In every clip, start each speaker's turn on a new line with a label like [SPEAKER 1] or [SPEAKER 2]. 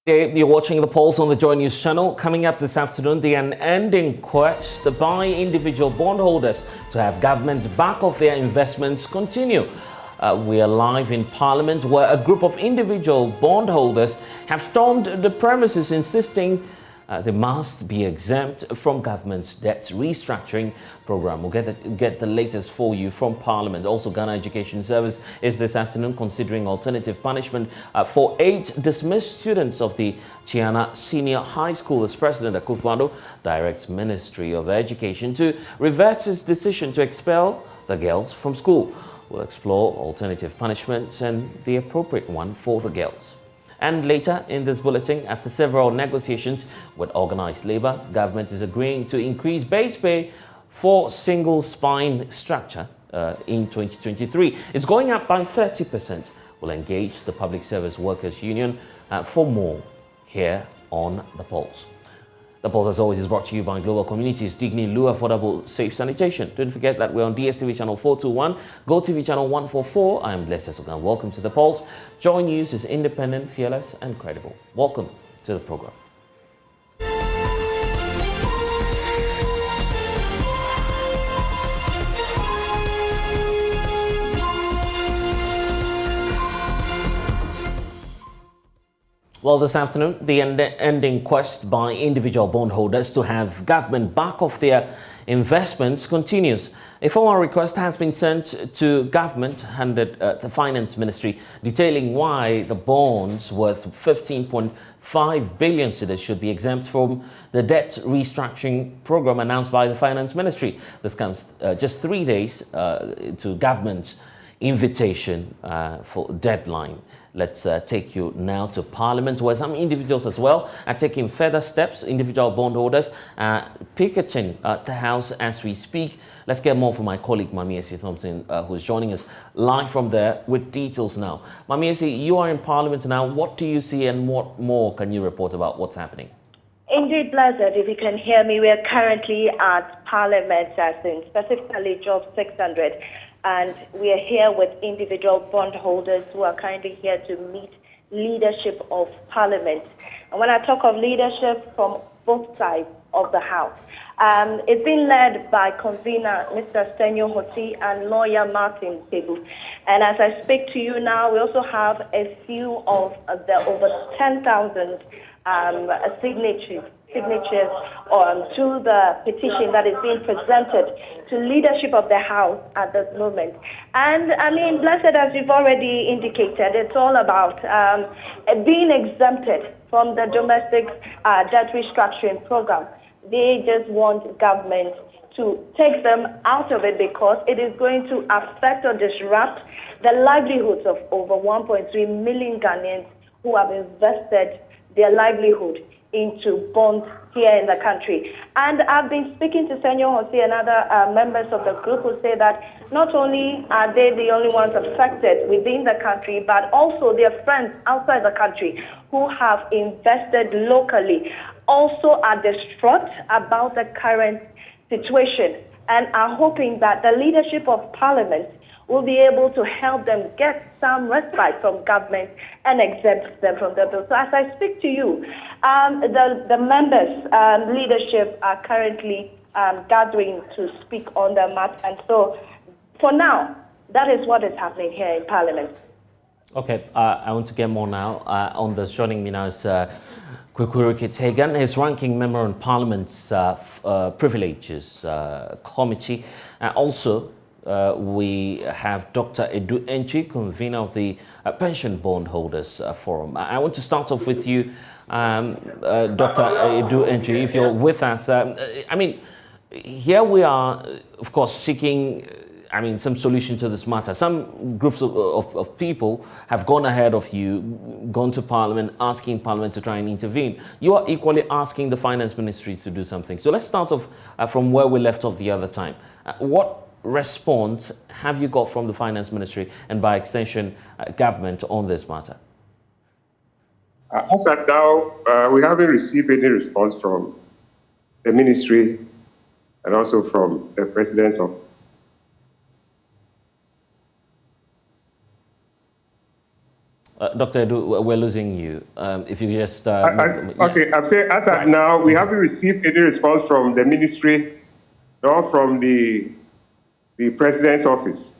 [SPEAKER 1] You're watching the polls on the JoyNews channel. Coming up this afternoon, the unending quest by individual bondholders to have government back off their investments continue. We are live in Parliament, where a group of individual bondholders have stormed the premises, insisting they must be exempt from government's debt restructuring program. We'll get the latest for you from Parliament. Also, Ghana Education Service is this afternoon considering alternative punishment for 8 dismissed students of the Chiana Senior High School, as President Akufo-Addo directs Ministry of Education to revert its decision to expel the girls from school. We'll explore alternative punishments and the appropriate one for the girls. And later in this bulletin, after several negotiations with organized labor, government is agreeing to increase base pay for single spine structure in 2023. It's going up by 30%. We'll engage the Public Service Workers Union for more here on The Pulse. The Pulse, as always, is brought to you by Global Communities, Digni, Lu, Affordable, Safe Sanitation. Don't forget that we're on DSTV channel 421, GoTV channel 144. I'm Blessed Sogah. Welcome to The Pulse. JoyNews is independent, fearless, and credible. Welcome to the program. Well, this afternoon, the ending quest by individual bondholders to have government back off their investments continues. A formal request has been sent to government handed the Finance Ministry, detailing why the bonds worth 15.5 billion cedis should be exempt from the debt restructuring program announced by the Finance Ministry. This comes just 3 days to government's invitation for deadline. Let's take you now to Parliament, where some individuals as well are taking further steps. Individual bondholders picketing the House as we speak. Let's get more from my colleague Mamiesi Thompson, who's joining us live from there with details now. Mamiesi, you are in Parliament now. What do you see, and what more can you report about what's happening?
[SPEAKER 2] Indeed, Blessed, if you can hear me, we are currently at Parliament, as in specifically Job 600. And we are here with individual bondholders who are currently here to meet leadership of Parliament. And when I talk of leadership, from both sides of the House, it's been led by convener Mr. Stenyo Hoti and lawyer Martin Tebu. And as I speak to you now, we also have a few of the over 10,000 signatures to the petition that is being presented to leadership of the House at this moment. And I mean, Blessed, as you've already indicated, it's all about being exempted from the domestic debt restructuring program. They just want government to take them out of it because it is going to affect or disrupt the livelihoods of over 1.3 million Ghanaians who have invested their livelihood into bonds here in the country. And I've been speaking to Senor Jose and other members of the group who say that not only are they the only ones affected within the country, but also their friends outside the country who have invested locally also are distraught about the current situation and are hoping that the leadership of Parliament will be able to help them get some respite from government and exempt them from the bill. So as I speak to you, the members' leadership are currently gathering to speak on the matter. And so for now, that is what is happening here in Parliament.
[SPEAKER 1] Okay, I want to get more now on this. Joining me now is Kwekuru Kitegan, his ranking member on Parliament's Privileges Committee. Also, we have Dr. Edu Entry, convener of the Pension Bondholders Forum. I want to start off with you, Dr. Edu Entry, if you're with us. I mean, here we are, of course, seeking some solution to this matter. Some groups of people have gone ahead of you, gone to Parliament, asking Parliament to try and intervene. You are equally asking the Finance Ministry to do something. So let's start off from where we left off the other time. What response have you got from the Finance Ministry and by extension government on this matter?
[SPEAKER 3] As at now, we haven't received any response from the ministry and also from the President of
[SPEAKER 1] Dr. Edu, we're losing you. If you just...
[SPEAKER 3] okay, I'm saying as of now, we haven't received any response from the ministry nor from the president's office.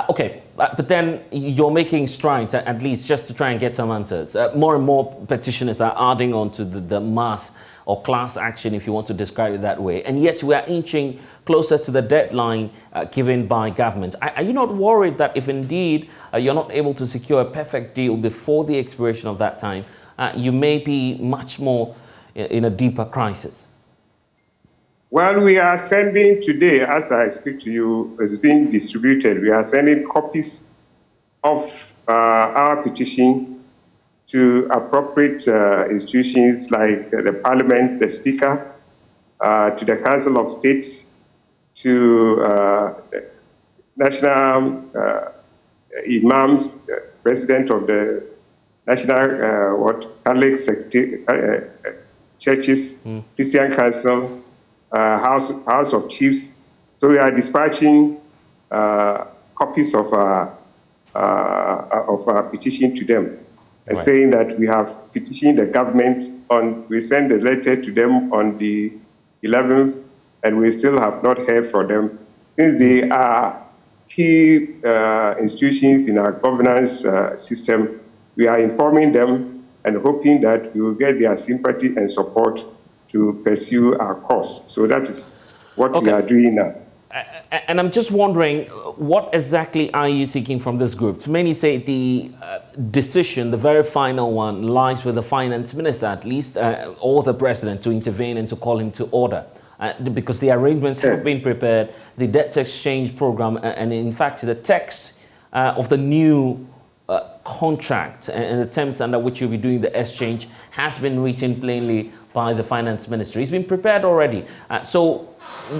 [SPEAKER 1] Okay, but then you're making strides, at least just to try and get some answers. More and more petitioners are adding on to the mass or class action, if you want to describe it that way. And yet we are inching closer to the deadline given by government. Are you not worried that if indeed you're not able to secure a perfect deal before the expiration of that time, you may be much more in a deeper crisis?
[SPEAKER 3] Well, we are sending today, as I speak to you, it's being distributed. We are sending copies of our petition to appropriate institutions like the Parliament, the Speaker, to the Council of States, to the National Imams, President of the National Catholic Churches, Christian Council, House of Chiefs. So we are dispatching copies of our petition to them, and saying that we have petitioned the government we sent a letter to them on the 11th, and we still have not heard from them. Since they are key institutions in our governance system, we are informing them and hoping that we will get their sympathy and support to pursue our cause. So that is what we are doing now.
[SPEAKER 1] And I'm just wondering, what exactly are you seeking from this group? Many say the decision, the very final one, lies with the finance minister, at least, or the president, to intervene and to call him to order. Because the arrangements have been prepared, the debt exchange program, and in fact, the text of the new contract and the terms under which you'll be doing the exchange has been written plainly by the finance ministry. It's been prepared already. So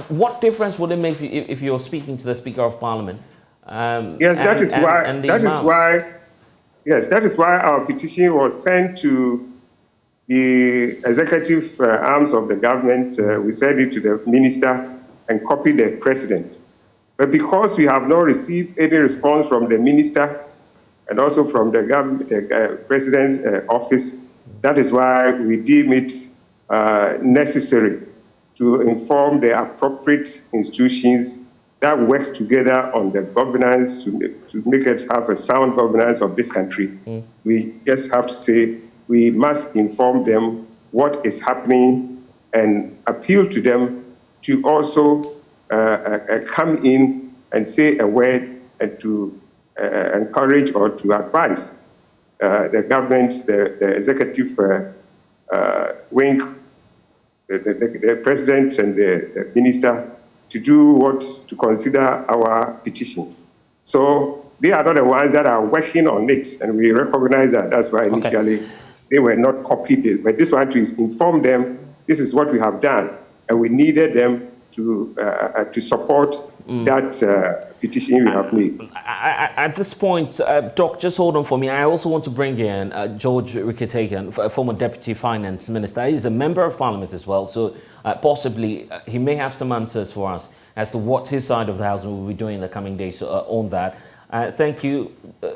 [SPEAKER 1] what difference would it make if you're speaking to the Speaker of Parliament?
[SPEAKER 3] Yes, that is why our petition was sent to the executive arms of the government. We sent it to the minister and copied the president. But because we have not received any response from the minister and also from the president's office, that is why we deem it necessary to inform the appropriate institutions that works together on the governance to make it have a sound governance of this country. We just have to say we must inform them what is happening and appeal to them to also come in and say a word and to encourage or to advise the government, the executive wing, the president and the minister to consider our petition. So they are not the ones that are working on it, and we recognize that. That's why initially they were not copied. But this one to inform them, this is what we have done, and we needed them to support that petition we have made.
[SPEAKER 1] At this point, Doc, just hold on for me. I also want to bring in George Rikitagan, a former Deputy Finance Minister. He's a Member of Parliament as well, so possibly he may have some answers for us as to what his side of the House will be doing in the coming days on that. Thank you,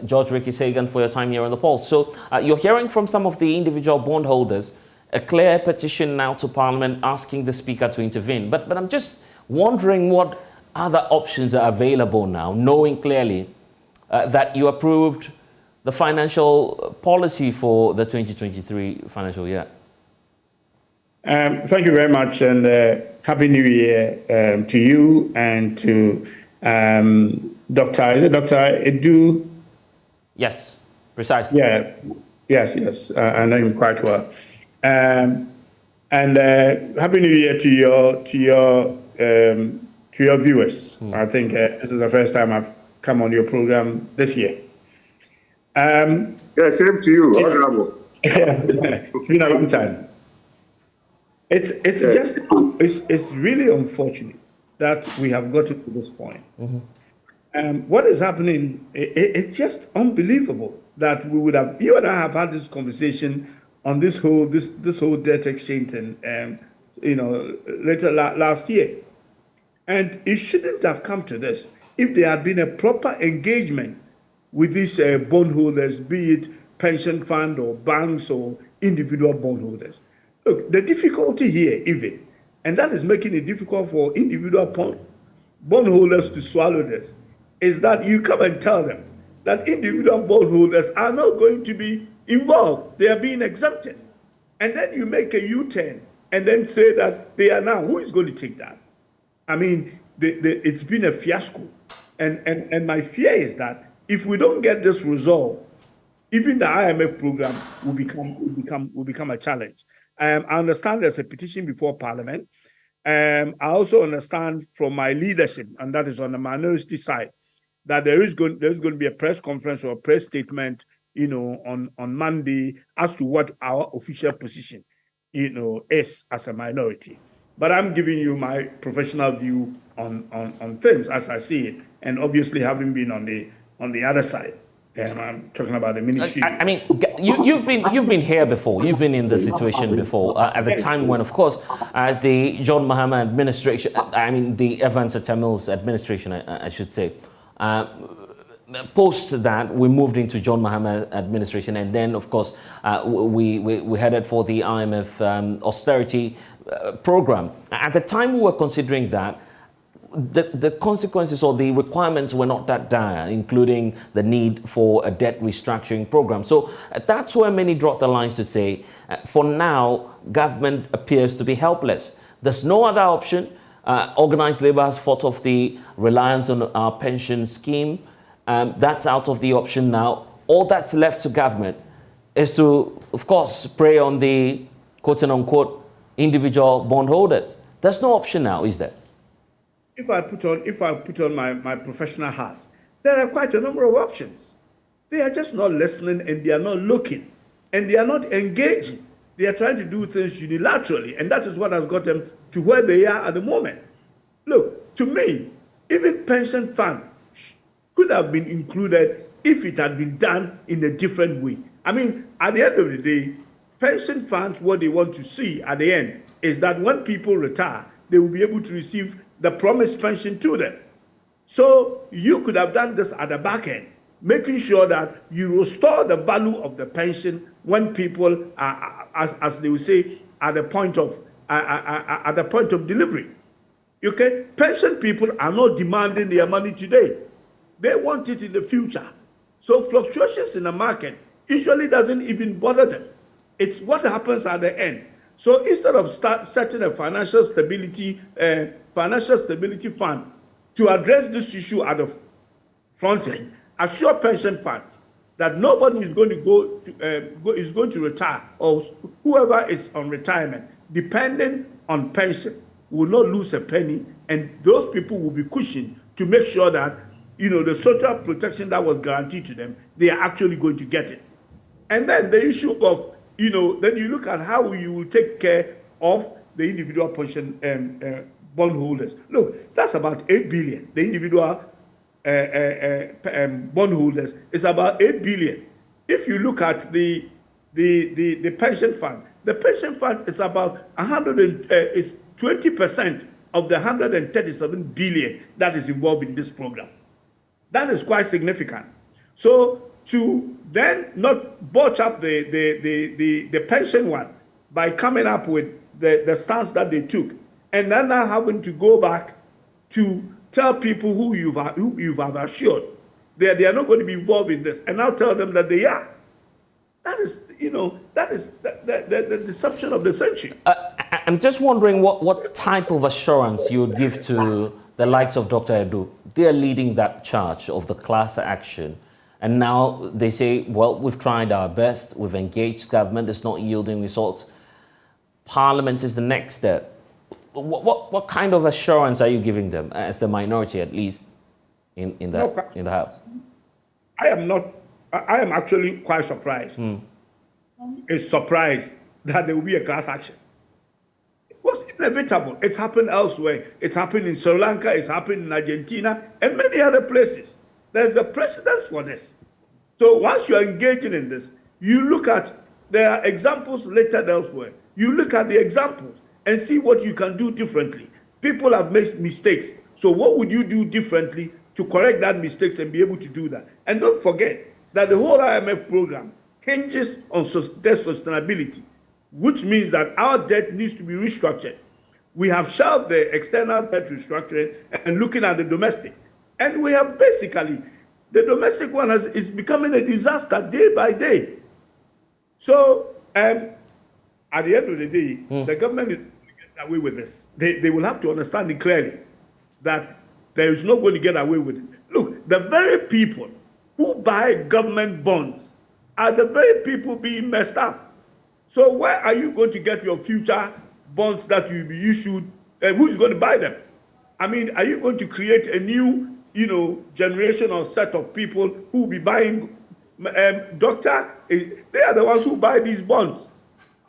[SPEAKER 1] George Rikitagan, for your time here on The Pulse. So you're hearing from some of the individual bondholders a clear petition now to Parliament asking the Speaker to intervene. But I'm just wondering what other options are available now, knowing clearly that you approved the financial policy for the 2023 financial year.
[SPEAKER 4] Thank you very much, and Happy New Year to you and to Dr. Edu.
[SPEAKER 1] Yes, precisely.
[SPEAKER 4] Yeah, yes, I know him quite well. And Happy New Year to your viewers. I think this is the first time I've come on your program this year.
[SPEAKER 3] Same to you, Honorable.
[SPEAKER 4] It's been a long time. It's really unfortunate that we have got to this point. What is happening? It's just unbelievable that you and I have had this conversation on this whole debt exchange and later last year. And it shouldn't have come to this if there had been a proper engagement with these bondholders, be it pension fund or banks or individual bondholders. Look, the difficulty here, even, and that is making it difficult for individual bondholders to swallow this, is that you come and tell them that individual bondholders are not going to be involved. They are being exempted. And then you make a U-turn and then say that they are now. Who is going to take that? I mean, it's been a fiasco. And my fear is that if we don't get this resolved, even the IMF program will become a challenge. I understand there's a petition before Parliament. I also understand from my leadership, and that is on the minority side, that there's going to be a press conference or a press statement, on Monday as to what our official position, is as a minority. But I'm giving you my professional view on things as I see it, and obviously having been on the other side. And I'm talking about the ministry.
[SPEAKER 1] I mean, you've been here before. You've been in this situation before. At the time when, of course, the John Mahama administration, the Evans Tamil's administration, I should say, post that we moved into John Mahama administration, and then, of course, we headed for the IMF austerity program. At the time we were considering that, the consequences or the requirements were not that dire, including the need for a debt restructuring program. So that's where many dropped the lines to say, for now, government appears to be helpless. There's no other option. Organized labor has fought off the reliance on our pension scheme. That's out of the option now. All that's left to government is to, of course, prey on the quote-unquote individual bondholders. There's no option now, is there?
[SPEAKER 4] If I put on my professional hat, there are quite a number of options. They are just not listening, and they are not looking, and they are not engaging. They are trying to do things unilaterally, and that is what has got them to where they are at the moment. Look, to me, even pension fund could have been included if it had been done in a different way. I mean, at the end of the day, pension funds, what they want to see at the end is that when people retire, they will be able to receive the promised pension to them. So you could have done this at the back end, making sure that you restore the value of the pension when people are, as they will say, at the point of delivery. Okay, pension people are not demanding their money today; they want it in the future. So fluctuations in the market usually doesn't even bother them. It's what happens at the end. So instead of setting a financial stability fund to address this issue at the front end, assure pension funds that nobody is going to retire, or whoever is on retirement depending on pension will not lose a penny, and those people will be cushioned to make sure that the social protection that was guaranteed to them, they are actually going to get it. And then the issue of then you look at how you will take care of the individual pension bondholders. Look, that's about 8 billion. The individual bondholders is about 8 billion. If you look at the pension fund, the pension fund is about 20% of the 137 billion that is involved in this program. That is quite significant. So to then not botch up the pension one by coming up with the stance that they took, and then now having to go back to tell people who you've assured they are not going to be involved in this, and now tell them that they are. That is the deception of the century.
[SPEAKER 1] I'm just wondering what type of assurance you would give to the likes of Dr. Edu. They are leading that charge of the class action. And now they say, well, we've tried our best, we've engaged government, it's not yielding results. Parliament is the next step. What kind of assurance are you giving them, as the minority at least, in the House?
[SPEAKER 4] I am actually quite surprised. It's surprised that there will be a class action. It was inevitable. It's happened elsewhere. It's happened in Sri Lanka, it's happened in Argentina, and many other places. There's the precedence for this. So once you're engaging in this, you look at, there are examples later elsewhere. You look at the examples and see what you can do differently. People have made mistakes. So what would you do differently to correct that mistakes and be able to do that. And don't forget that the whole IMF program hinges on debt sustainability, which means that our debt needs to be restructured. We have shelved the external debt restructuring and looking at the domestic. And we have basically, the domestic one is becoming a disaster day by day. So at the end of the day, the government is going to get away with this. They will have to understand it clearly that there is no going to get away with it. Look, the very people who buy government bonds are the very people being messed up. So where are you going to get your future bonds that will be issued? Who is going to buy them? I mean, are you going to create a new, generation or set of people who will be buying? Doctor, they are the ones who buy these bonds.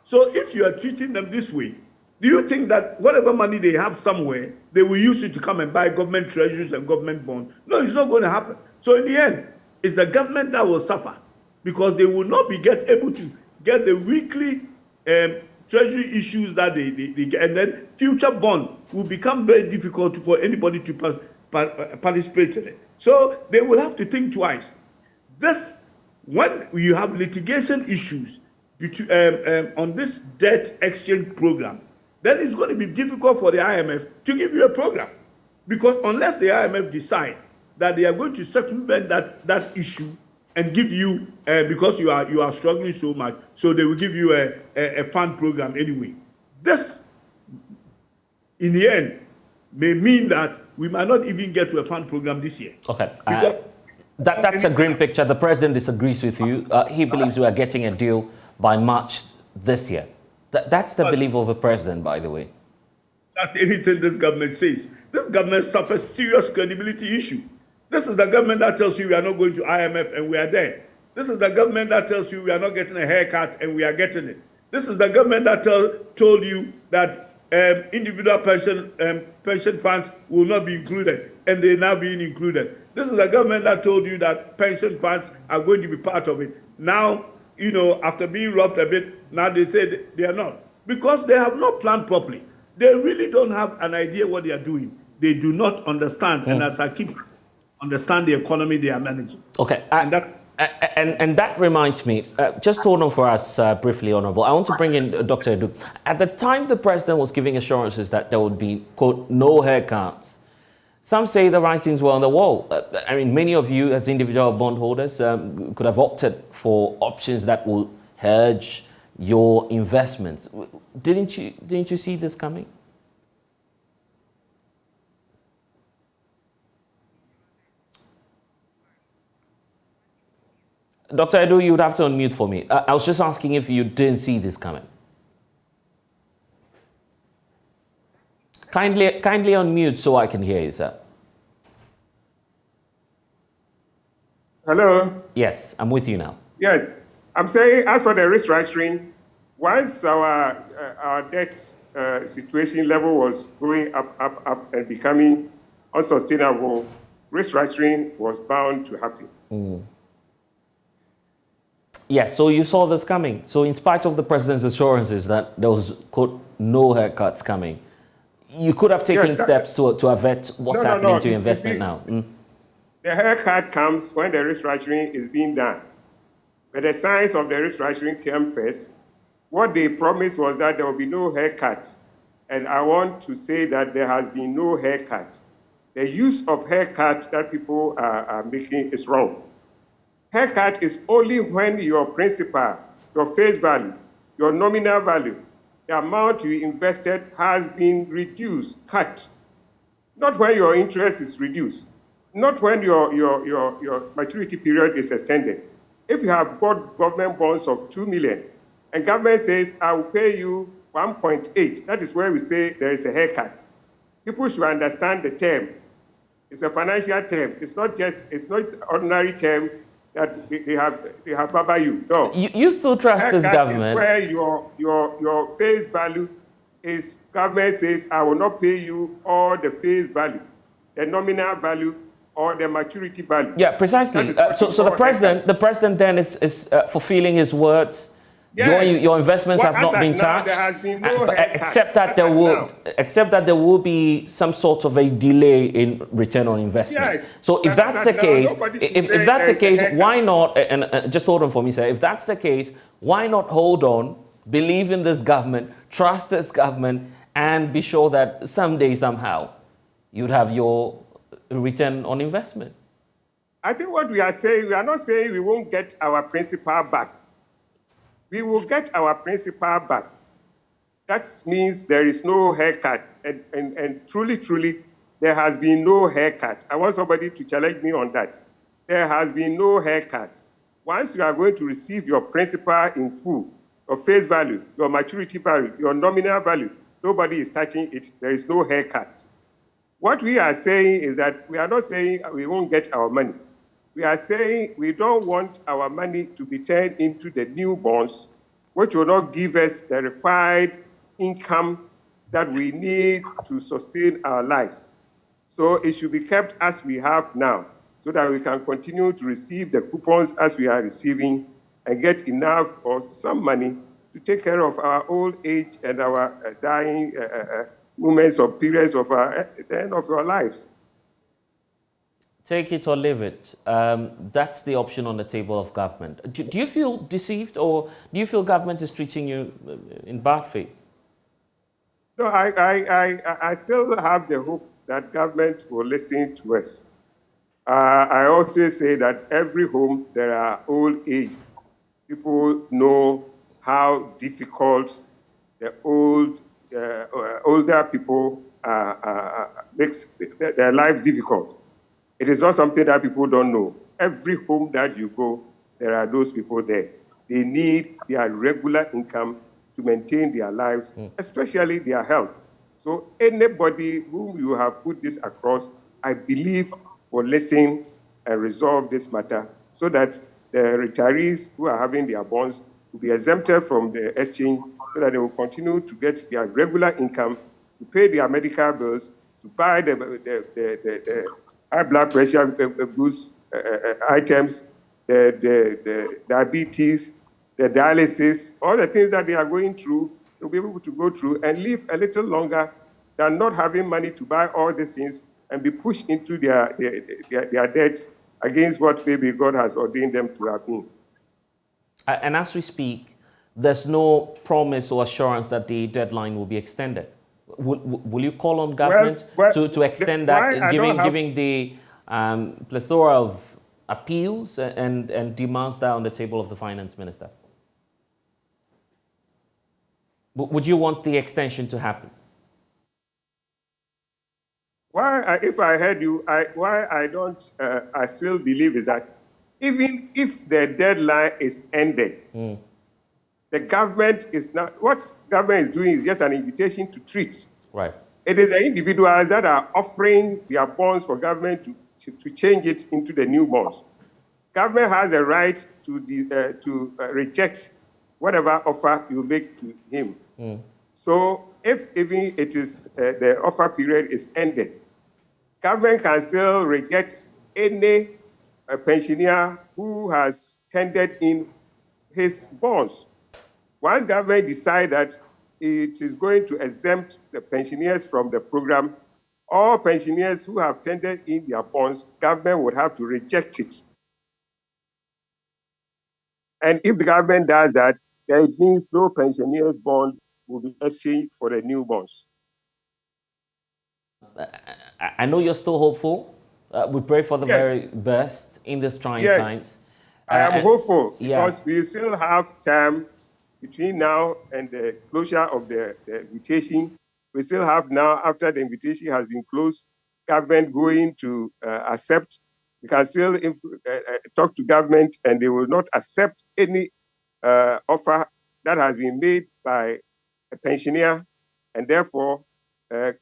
[SPEAKER 4] So if you are treating them this way, do you think that whatever money they have somewhere, they will use it to come and buy government treasuries and government bonds? No, it's not going to happen. So in the end, it's the government that will suffer because they will not be able to get the weekly treasury issues that they get, and then future bond will become very difficult for anybody to participate in it. So they will have to think twice. When you have litigation issues on this debt exchange program, then it's going to be difficult for the IMF to give you a program, because unless the IMF decide that they are going to circumvent that issue and give you, because you are struggling so much, so they will give you a fund program anyway. This, in the end, may mean that we might not even get to a fund program this year.
[SPEAKER 1] Okay. That's a grim picture. The president disagrees with you. He believes we are getting a deal by March this year. That's the belief of the president, by the way.
[SPEAKER 4] That's anything this government says. This government suffers serious credibility issue. This is the government that tells you we are not going to IMF and we are there. This is the government that tells you we are not getting a haircut and we are getting it. This is the government that told you that individual pension funds will not be included, and they're now being included. This is the government that told you that pension funds are going to be part of it. Now, after being robbed a bit, now they say they are not, because they have not planned properly. They really don't have an idea what they are doing. They do not understand, and as I keep understand the economy they are managing.
[SPEAKER 1] Okay, and that reminds me, just hold on for us briefly, Honorable. I want to bring in Dr. Edu. At the time the president was giving assurances that there would be, quote, no haircuts, some say the writings were on the wall. I mean, many of you as individual bondholders could have opted for options that will hedge your investments. Didn't you see this coming? Dr. Edu, you would have to unmute for me. I was just asking if you didn't see this coming. Kindly unmute so I can hear you, sir.
[SPEAKER 3] Hello?
[SPEAKER 1] Yes, I'm with you now.
[SPEAKER 3] Yes. I'm saying, as for the restructuring, once our debt situation level was going up and becoming unsustainable, restructuring was bound to happen.
[SPEAKER 1] Yes, so you saw this coming. So in spite of the president's assurances that there was, quote, no haircuts coming, you could have taken steps to avert what's happening to your investment now.
[SPEAKER 3] The haircut comes when the restructuring is being done. But the signs of the restructuring came first. What they promised was that there will be no haircut. And I want to say that there has been no haircut. The use of haircut that people are making is wrong. Haircut is only when your principal, your face value, your nominal value, the amount you invested has been reduced, cut. Not when your interest is reduced. Not when your maturity period is extended. If you have bought government bonds of 2 million, and government says, I will pay you 1.8, that is where we say there is a haircut. People should understand the term. It's a financial term. It's not ordinary term that they have baba you. No.
[SPEAKER 1] You still trust this government?
[SPEAKER 3] Is where your face value is, government says, I will not pay you all the face value, the nominal value, or the maturity value.
[SPEAKER 1] Yeah, precisely. So the president then is fulfilling his words
[SPEAKER 3] Yes.
[SPEAKER 1] Your investments
[SPEAKER 3] Well,
[SPEAKER 1] have not
[SPEAKER 3] as at
[SPEAKER 1] been
[SPEAKER 3] now,
[SPEAKER 1] charged,
[SPEAKER 3] there has been no haircut.
[SPEAKER 1] except that
[SPEAKER 3] As at now.
[SPEAKER 1] except that there will be some sort of a delay in return on investment.
[SPEAKER 3] Yes.
[SPEAKER 1] So if
[SPEAKER 3] But
[SPEAKER 1] that's
[SPEAKER 3] as
[SPEAKER 1] the
[SPEAKER 3] at now,
[SPEAKER 1] case,
[SPEAKER 3] nobody should
[SPEAKER 1] if
[SPEAKER 3] say
[SPEAKER 1] that's the
[SPEAKER 3] there is a
[SPEAKER 1] case, why
[SPEAKER 3] haircut.
[SPEAKER 1] not? And just hold on for me, sir. If that's the case, why not hold on, believe in this government, trust this government, and be sure that someday somehow you'd have your return on investment?
[SPEAKER 3] I think what we are saying, we are not saying we won't get our principal back. We will get our principal back. That means there is no haircut. And truly, there has been no haircut. I want somebody to challenge me on that. There has been no haircut. Once you are going to receive your principal in full, your face value, your maturity value, your nominal value, nobody is touching it. There is no haircut. What we are saying is that we are not saying we won't get our money. We are saying we don't want our money to be turned into the new bonds, which will not give us the required income that we need to sustain our lives. So it should be kept as we have now, so that we can continue to receive the coupons as we are receiving and get enough or some money to take care of our old age and our dying moments or periods of the end of our lives.
[SPEAKER 1] Take it or leave it. That's the option on the table of government. Do you feel deceived, or do you feel government is treating you in bad faith?
[SPEAKER 3] No, I still have the hope that government will listen to us. I also say that every home there are old age. People know how difficult the older people makes their lives difficult. It is not something that people don't know. Every home that you go, there are those people there. They need their regular income to maintain their lives, especially their health. So anybody whom you have put this across, I believe will listen and resolve this matter so that the retirees who are having their bonds will be exempted from the exchange so that they will continue to get their regular income to pay their medical bills, to buy the high blood pressure goods, items, the diabetes, the dialysis, all the things that they are going through, they'll be able to go through and live a little longer than not having money to buy all these things and be pushed into their debts against what maybe God has ordained them to have been.
[SPEAKER 1] And as we speak, there's no promise or assurance that the deadline will be extended. Will you call on government to extend that, giving the plethora of appeals and demands that are on the table of the finance minister? Would you want the extension to happen?
[SPEAKER 3] If I heard you, why I don't, I still believe is that even if the deadline is ended, the government is not, what government is doing is just an invitation to treat.
[SPEAKER 1] Right.
[SPEAKER 3] It is the individuals that are offering their bonds for government to change it into the new bonds. Government has a right to reject whatever offer you make to him. So if even it is the offer period is ended, government can still reject any pensioner who has tendered in his bonds. Once government decides that it is going to exempt the pensioners from the program, all pensioners who have tendered in their bonds, government would have to reject it. And if the government does that, then it means no pensioners' bond will be exchanged for the new bonds.
[SPEAKER 1] I know you're still hopeful. We pray for the very best in these trying times.
[SPEAKER 3] I am hopeful because we still have time between now and the closure of the invitation. We still have now, after the invitation has been closed, government going to accept. We can still talk to government and they will not accept any offer that has been made by a pensioner and therefore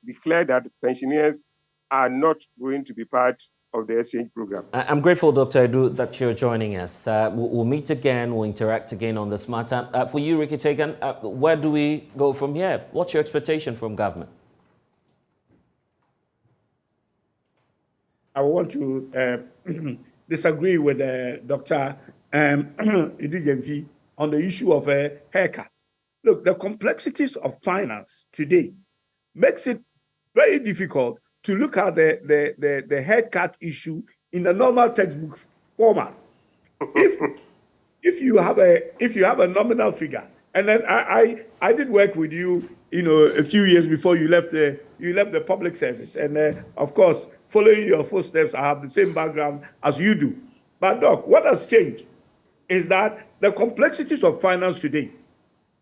[SPEAKER 3] declare that pensioners are not going to be part of the exchange program.
[SPEAKER 1] I'm grateful, Dr. Edu, that you're joining us. We'll meet again, we'll interact again on this matter. For you, Ricky Tegan, where do we go from here? What's your expectation from government?
[SPEAKER 4] I want to disagree with Dr. Edu Jemfi on the issue of a haircut. Look, the complexities of finance today makes it very difficult to look at the haircut issue in the normal textbook format. If you have a nominal figure, and then I did work with you, a few years before you left the public service, and of course, following your footsteps, I have the same background as you do. But Doc, what has changed is that the complexities of finance today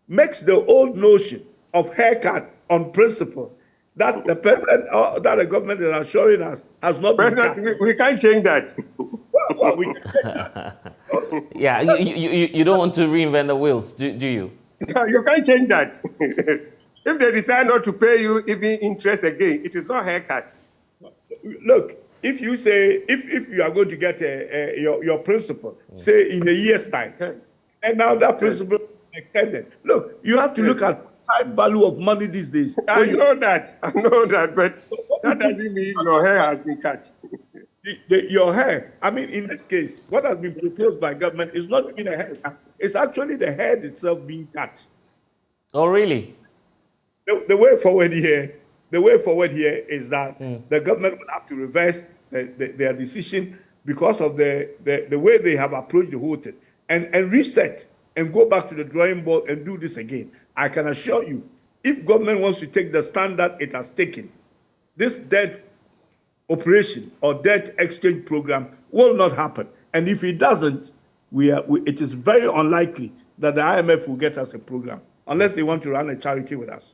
[SPEAKER 4] makes the old notion of haircut on principle that the president that the government is assuring us has not been cut.
[SPEAKER 3] We can't change that.
[SPEAKER 4] Well, we can change that.
[SPEAKER 1] Yeah, you don't want to reinvent the wheels, do you?
[SPEAKER 3] You can't change that. If they decide not to pay you even interest again, it is not haircut.
[SPEAKER 4] Look, if you say if you are going to get your principal, say in a year's time, and now that principal is extended. Look, you have to look at time value of money these days.
[SPEAKER 3] I know that, but that doesn't mean your hair has been cut.
[SPEAKER 4] Your hair, I mean, in this case, what has been proposed by government is not even a haircut. It's actually the head itself being cut.
[SPEAKER 1] Oh, really?
[SPEAKER 4] The way forward here is that the government will have to reverse their decision because of the way they have approached the whole thing and reset and go back to the drawing board and do this again. I can assure you, if government wants to take the standard it has taken, this debt operation or debt exchange program will not happen. And if it doesn't, it is very unlikely that the IMF will get us a program unless they want to run a charity with us.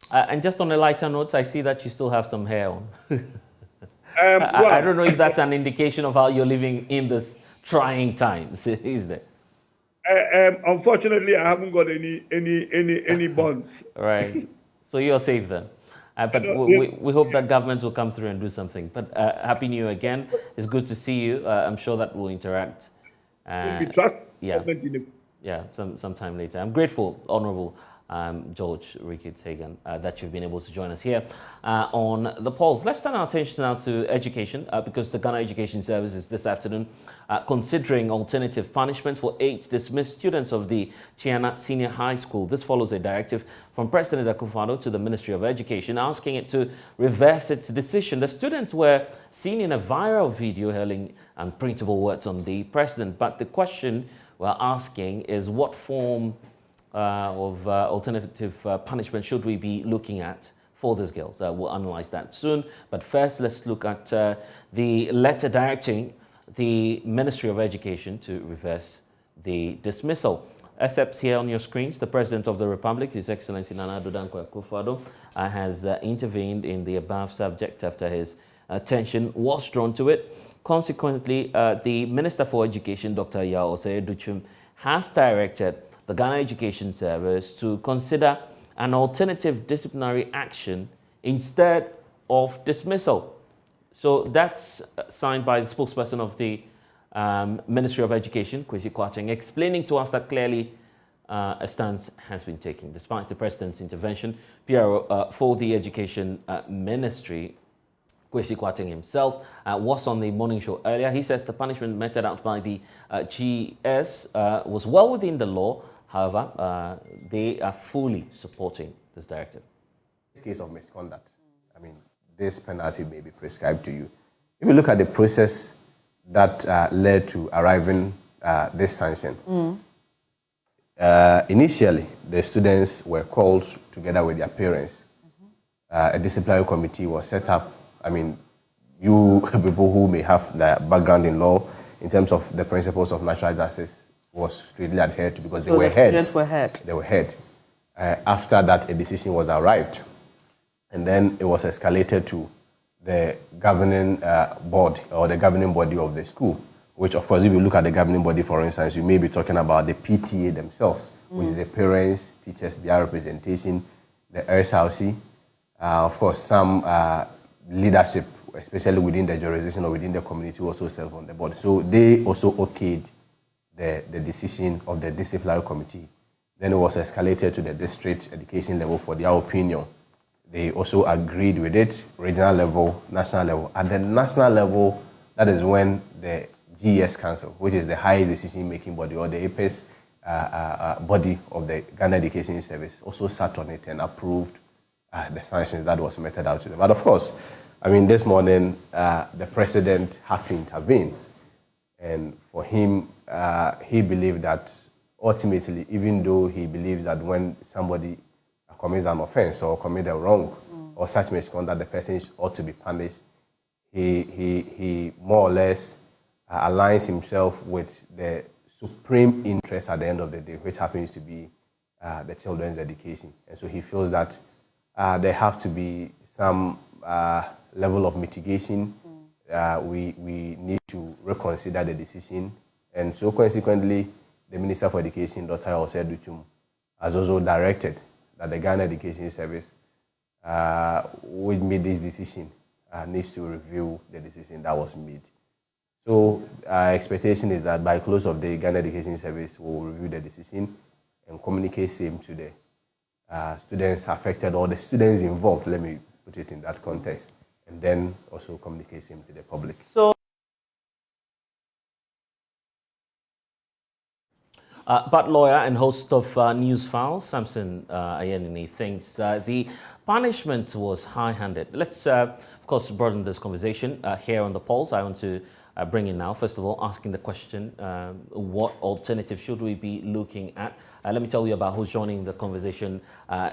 [SPEAKER 1] And just on a lighter note, I see that you still have some hair on.
[SPEAKER 4] Well,
[SPEAKER 1] I don't know if that's an indication of how you're living in this trying times, is there?
[SPEAKER 4] Unfortunately, I haven't got any bonds.
[SPEAKER 1] Right. So you're safe then. But we hope that government will come through and do something. But Happy New Year again. It's good to see you. I'm sure that we'll interact.
[SPEAKER 4] We trust government in
[SPEAKER 1] sometime later. I'm grateful, Honorable George Ricky Tegan, that you've been able to join us here on The Pulse. Let's turn our attention now to education because the Ghana Education Service is this afternoon considering alternative punishment for 8 dismissed students of the Chiana Senior High School. This follows a directive from President Akufo-Addo to the Ministry of Education asking it to reverse its decision. The students were seen in a viral video hurling unprintable words on the president, but the question we're asking is what form of alternative punishment should we be looking at for these girls? We'll analyze that soon. But first, let's look at the letter directing the Ministry of Education to reverse the dismissal. Excerpts here on your screens. The President of the Republic, His Excellency Nana Addo Dankwa Akufo-Addo, has intervened in the above subject after his attention was drawn to it. Consequently, the Minister for Education, Dr. Yao Osei-Duchum, has directed the Ghana Education Service to consider an alternative disciplinary action instead of dismissal. So that's signed by the spokesperson of the Ministry of Education, Kwesi Kwarteng, explaining to us that clearly a stance has been taken. Despite the President's intervention, PRO for the Education Ministry, Kwesi Kwarteng himself was on the morning show earlier. He says the punishment meted out by the GS was well within the law. However, they are fully supporting this directive.
[SPEAKER 5] In case of misconduct, I mean, this penalty may be prescribed to you. If you look at the process that led to arriving this sanction, initially, the students were called together with their parents. A disciplinary committee was set up. I mean, you people who may have the background in law in terms of the principles of natural justice was strictly adhered to because they were heard.
[SPEAKER 6] Students were heard.
[SPEAKER 5] They were heard. After that, a decision was arrived. And then it was escalated to the governing board or the governing body of the school, which, of course, if you look at the governing body, for instance, you may be talking about the PTA themselves, which is the parents, teachers, their representation, the RSRC, of course, some leadership, especially within the jurisdiction or within the community, also serve on the board. So they also okayed the decision of the disciplinary committee. Then it was escalated to the district education level for their opinion. They also agreed with it, regional level, national level. At the national level, that is when the GES Council, which is the highest decision-making body, or the APES body of the Ghana Education Service also sat on it and approved the sanctions that was meted out to them. But of course, I mean, this morning, the president had to intervene. And for him, he believed that ultimately, even though he believes that when somebody commits an offense or commits a wrong or such misconduct, the person ought to be punished, he more or less aligns himself with the supreme interest at the end of the day, which happens to be the children's education. And so he feels that there have to be some level of mitigation. We need to reconsider the decision. And so consequently, the Minister for Education, Dr. Oseduchum, has also directed that the Ghana Education Service, which made this decision, needs to review the decision that was made. So our expectation is that by close of day, Ghana Education Service will review the decision and communicate same to the students affected or the students involved, let me put it in that context, and then also communicate same to the public.
[SPEAKER 1] So, but lawyer and host of News Files, Samson Ayenini, thinks the punishment was high-handed. Let's, of course, broaden this conversation here on the Pulse. I want to bring in now, first of all, asking the question, what alternative should we be looking at? Let me tell you about who's joining the conversation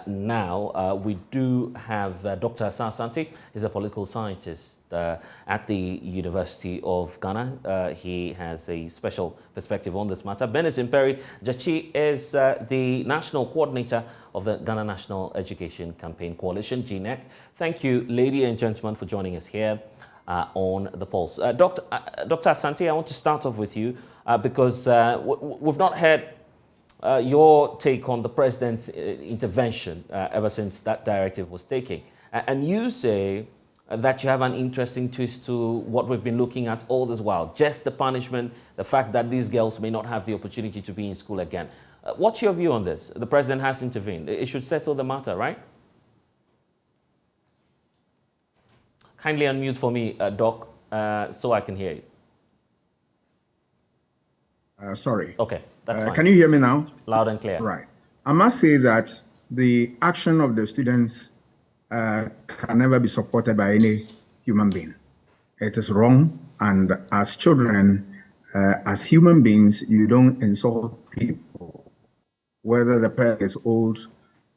[SPEAKER 1] now. We do have Dr. Asante. He's a political scientist at the University of Ghana. He has a special perspective on this matter. Benison Perry Jachi is the national coordinator of the Ghana National Education Campaign Coalition, GNEC. Thank you, ladies and gentlemen, for joining us here on the Pulse. Dr. Asante, I want to start off with you because we've not heard your take on the president's intervention ever since that directive was taken. And you say that you have an interesting twist to what we've been looking at all this while, just the punishment, the fact that these girls may not have the opportunity to be in school again. What's your view on this? The president has intervened. It should settle the matter, right? Kindly unmute for me, Doc, so I can hear you.
[SPEAKER 6] Sorry.
[SPEAKER 1] Okay, that's fine.
[SPEAKER 6] Can you hear me now?
[SPEAKER 1] Loud and clear.
[SPEAKER 6] Right. I must say that the action of the students can never be supported by any human being. It is wrong, and as children, as human beings, you don't insult people, whether the parent is old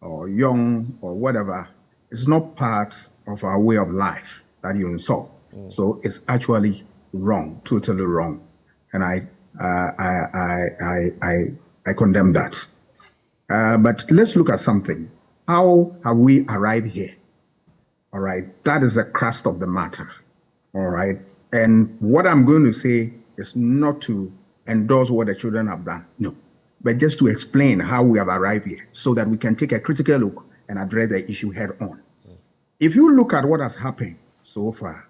[SPEAKER 6] or young or whatever. It's not part of our way of life that you insult. So it's actually wrong, totally wrong, and I condemn that. But let's look at something. How have we arrived here? All right, that is the crust of the matter. All right, and what I'm going to say is not to endorse what the children have done, no, but just to explain how we have arrived here so that we can take a critical look and address the issue head on. If you look at what has happened so far,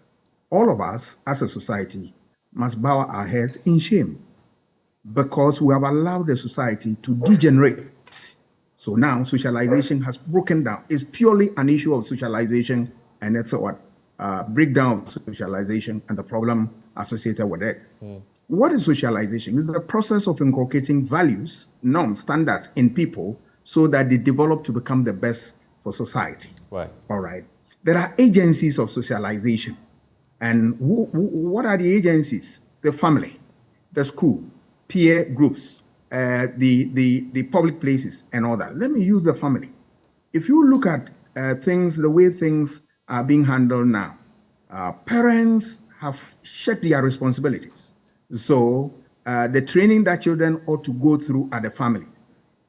[SPEAKER 6] all of us as a society must bow our heads in shame because we have allowed the society to degenerate. So now socialization has broken down. It's purely an issue of socialization, and it's a breakdown of socialization and the problem associated with it. What is socialization? It's the process of inculcating values, norms, standards in people so that they develop to become the best for society.
[SPEAKER 1] Right.
[SPEAKER 6] All right. There are agencies of socialization. And what are the agencies? The family, the school, peer groups, the public places and all that. Let me use the family. If you look at things, the way things are being handled now, parents have shared their responsibilities. So the training that children ought to go through at the family,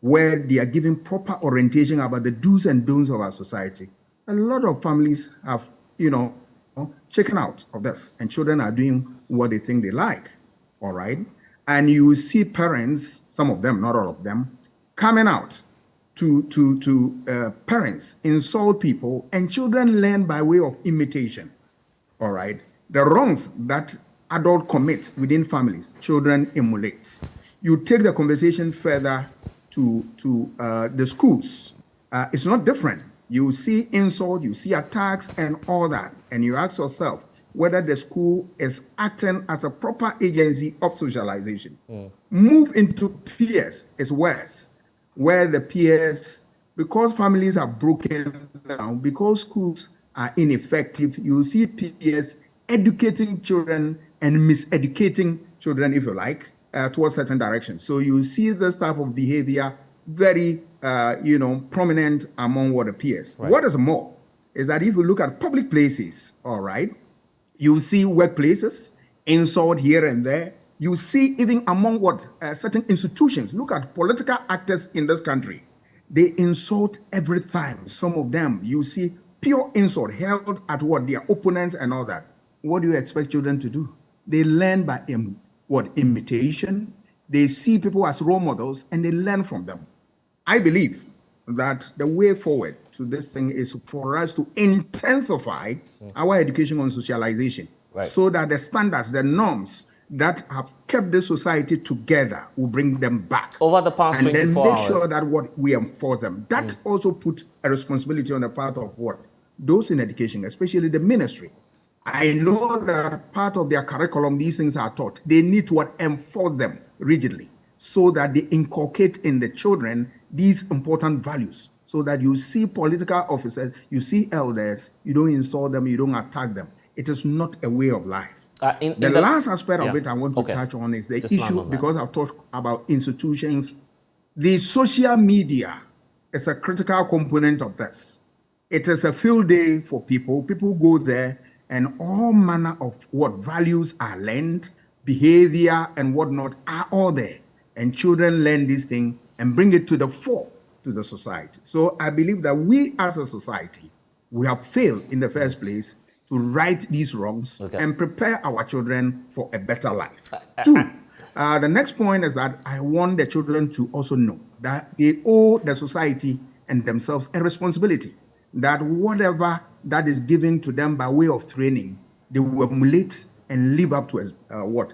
[SPEAKER 6] where they are given proper orientation about the do's and don'ts of our society. A lot of families have, checked out of this, and children are doing what they think they like, all right? And you see parents, some of them, not all of them, coming out to parents, insult people, and children learn by way of imitation, all right? The wrongs that adults commit within families, children emulate. You take the conversation further to the schools. It's not different. You see insult, you see attacks and all that, and you ask yourself, whether the school is acting as a proper agency of socialization. Move into peers is worse, where the peers, because families are broken down, because schools are ineffective, you see peers educating children and miseducating children, if you like, towards certain directions. So you see this type of behavior very, prominent among what the peers. Right. What is more is that if you look at public places, all right, you see workplaces, insult here and there. You see even among certain institutions. Look at political actors in this country. They insult every time. Some of them, you see pure insult held at their opponents and all that. What do you expect children to do? They learn by imitation. They see people as role models and they learn from them. I believe that the way forward to this thing is for us to intensify our education on socialization, right, so that the standards, the norms that have kept the society together will bring them back.
[SPEAKER 1] Over the past 24 hours.
[SPEAKER 6] And then make sure that we enforce them. That also put a responsibility on the part of those in education, especially the ministry. I know that part of their curriculum, these things are taught. They need to enforce them rigidly so that they inculcate in the children these important values, so that you see political officers, you see elders, you don't insult them, you don't attack them. It is not a way of life. The last aspect of it I want to touch on is the issue, because I've talked about institutions. The social media is a critical component of this. It is a field day for people. People go there and all manner of values are learned, behavior and whatnot are all there. And children learn this thing and bring it to the fore to the society. So I believe that we as a society, we have failed in the first place to right these wrongs and prepare our children for a better life. Two, the next point is that I want the children to also know that they owe the society and themselves a responsibility, that whatever that is given to them by way of training, they will emulate and live up to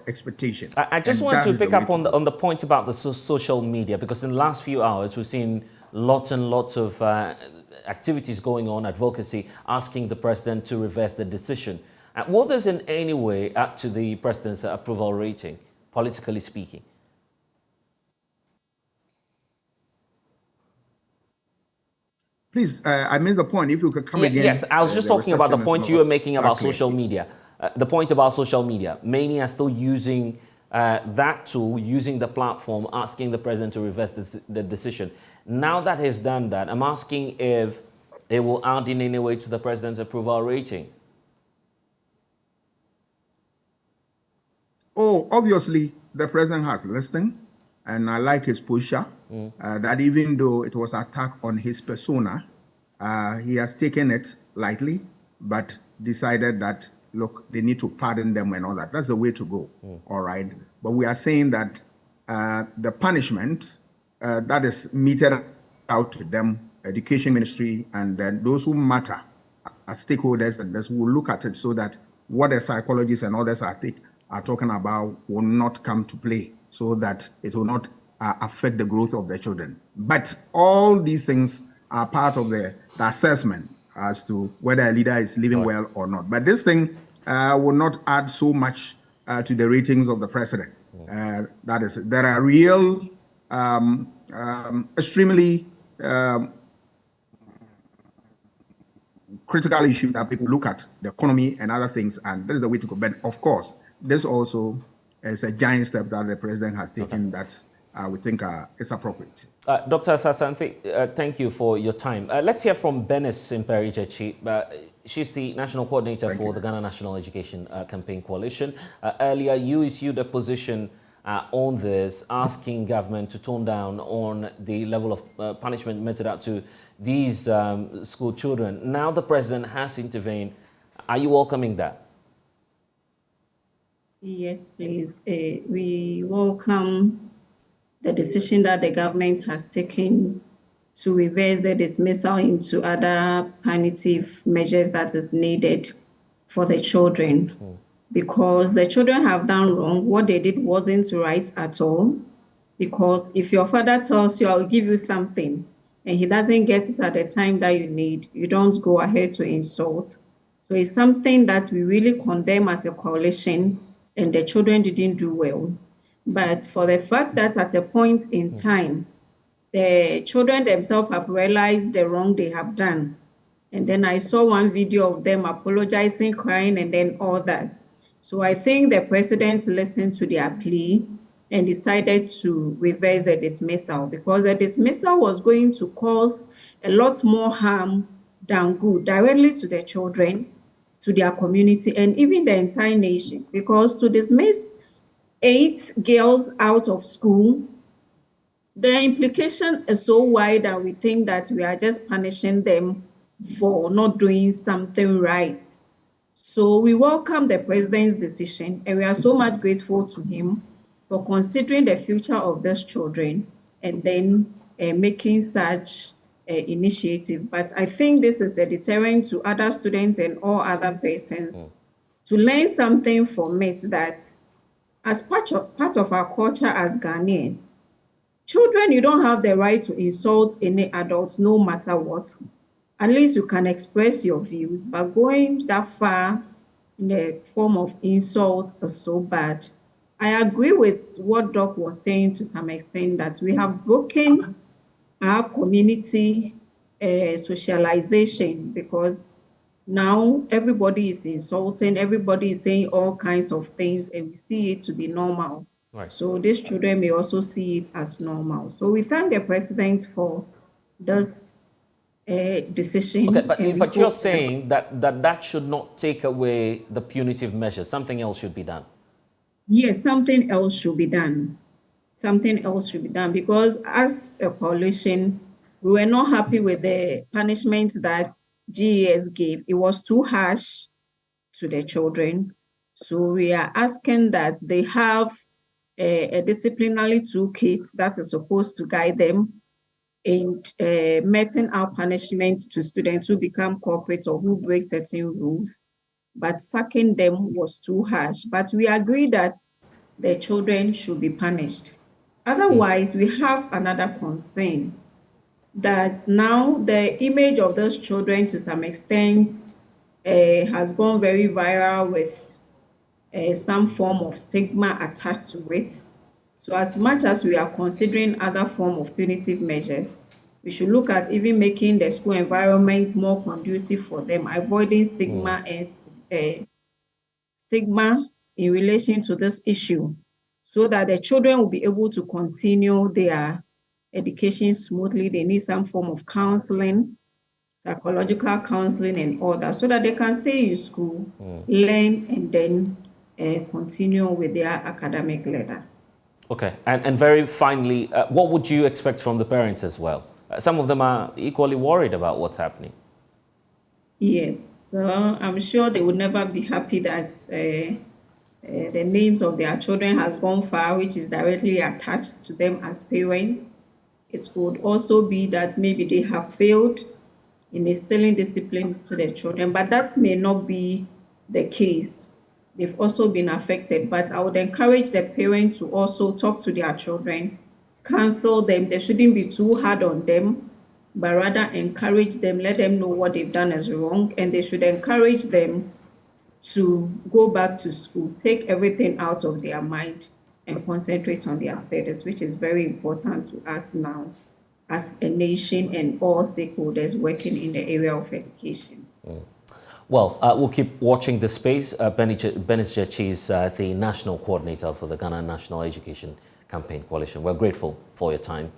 [SPEAKER 6] expectation.
[SPEAKER 1] I just want to pick up on the point about the social media, because in the last few hours we've seen lots and lots of activities going on, advocacy, asking the president to reverse the decision. Will this in any way add to the president's approval rating, politically speaking?
[SPEAKER 6] Please, I missed the point. If you could come again.
[SPEAKER 1] Yes, I was just talking about the point you were making about social media. The point about social media. Many are still using that tool, using the platform, asking the president to reverse the decision. Now that he's done that, I'm asking if it will add in any way to the president's approval rating.
[SPEAKER 6] Oh, obviously, the president has listened, and I like his posture, that even though it was an attack on his persona, he has taken it lightly, but decided that, look, they need to pardon them and all that. That's the way to go, all right? But we are saying that the punishment that is meted out to them, education ministry, and then those who matter as stakeholders, and those will look at it so that what the psychologists and others are talking about will not come to play, so that it will not affect the growth of the children. But all these things are part of the assessment as to whether a leader is living well or not. But this thing will not add so much to the ratings of the president. That is, there are real, extremely critical issues that people look at, the economy and other things, and that is the way to go. But of course, this also is a giant step that the president has taken that we think is appropriate.
[SPEAKER 1] Dr. Sasanthi, thank you for your time. Let's hear from Bernice Imperijechi. She's the National Coordinator for the Ghana National Education Campaign Coalition. Earlier, you issued a position on this, asking government to tone down on the level of punishment meted out to these school children. Now the president has intervened. Are you welcoming that?
[SPEAKER 7] Yes, please. We welcome the decision that the government has taken to reverse the dismissal into other punitive measures that is needed for the children. Because the children have done wrong. What they did wasn't right at all. Because if your father tells you, I'll give you something, and he doesn't get it at the time that you need, you don't go ahead to insult. So it's something that we really condemn as a coalition, and the children didn't do well. But for the fact that at a point in time, the children themselves have realized the wrong they have done. And then I saw one video of them apologizing, crying, and then all that. So I think the president listened to their plea and decided to reverse the dismissal, because the dismissal was going to cause a lot more harm than good directly to the children, to their community, and even the entire nation. Because to dismiss 8 girls out of school, the implication is so wide that we think that we are just punishing them for not doing something right. So we welcome the president's decision, and we are so much grateful to him for considering the future of these children and then making such initiative. But I think this is a deterrent to other students and all other persons to learn something from it, that as part of our culture as Ghanaians, children, you don't have the right to insult any adults no matter what. At least you can express your views, but going that far in the form of insult is so bad. I agree with what Doc was saying to some extent, that we have broken our community socialization, because now everybody is insulting, everybody is saying all kinds of things, and we see it to be normal. Right. So these children may also see it as normal. So we thank the president for this decision.
[SPEAKER 1] Okay, but you're saying that should not take away the punitive measures. Something else should be done.
[SPEAKER 7] Yes, something else should be done. Something else should be done, because as a coalition, we were not happy with the punishment that GES gave. It was too harsh to the children. So we are asking that they have a disciplinary toolkit that is supposed to guide them in meting out punishment to students who become culprits or who break certain rules. But sacking them was too harsh. But we agree that the children should be punished. Otherwise, we have another concern, that now the image of those children to some extent has gone very viral with some form of stigma attached to it. So as much as we are considering other form of punitive measures, we should look at even making the school environment more conducive for them, avoiding stigma and stigma in relation to this issue, so that the children will be able to continue their education smoothly. They need some form of counseling, psychological counseling and all that, so that they can stay in school, learn, and then continue with their academic ladder.
[SPEAKER 1] Okay, and very finally, what would you expect from the parents as well? Some of them are equally worried about what's happening.
[SPEAKER 7] Yes, so I'm sure they would never be happy that the names of their children has gone far, which is directly attached to them as parents. It could also be that maybe they have failed in instilling discipline to their children, but that may not be the case. They've also been affected, but I would encourage the parents to also talk to their children, counsel them. They shouldn't be too hard on them, but rather encourage them, let them know what they've done is wrong, and they should encourage them to go back to school, take everything out of their mind and concentrate on their studies, which is very important to us now as a nation and all stakeholders working in the area of education.
[SPEAKER 1] Well, we'll keep watching the space. Benis is the National Coordinator for the Ghana National Education Campaign Coalition. We're grateful for your time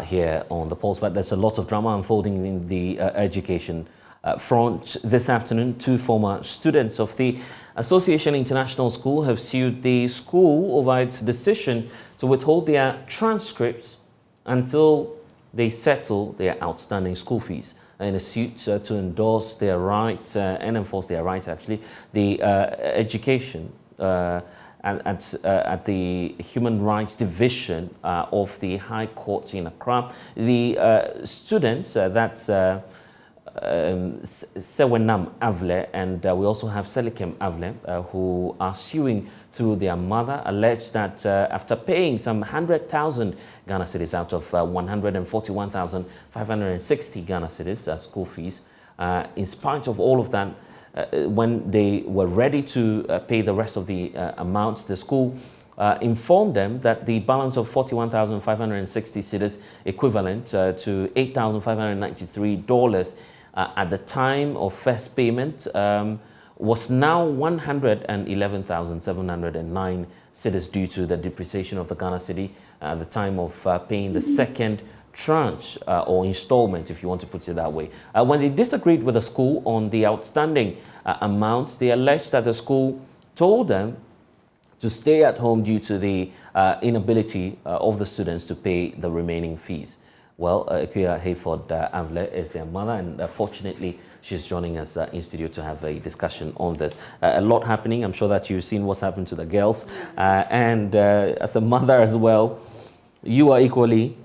[SPEAKER 1] here on The Pulse, but there's a lot of drama unfolding in the education front this afternoon. 2 former students of the Association International School have sued the school over its decision to withhold their transcripts until they settle their outstanding school fees. In a suit to endorse their rights and enforce their rights, actually, the education at the Human Rights Division of the High Court in Accra. The students, that's Sewenam Avle, and we also have Selikem Avle, who are suing through their mother, allege that after paying some 100,000 Ghana cedis out of 141,560 Ghana cedis school fees, in spite of all of that, when they were ready to pay the rest of the amounts, the school informed them that the balance of 41,560 cedis, equivalent to $8,593 at the time of first payment, was now 111,709 cedis due to the depreciation of the Ghana cedi at the time of paying the second tranche or installment, if you want to put it that way. When they disagreed with the school on the outstanding amounts, they alleged that the school told them to stay at home due to the inability of the students to pay the remaining fees. Well, Ikuya Hayford Amvle is their mother, and fortunately, she's joining us in studio to have a discussion on this. A lot happening. I'm sure that you've seen what's happened to the girls. And as a mother as well, you are equally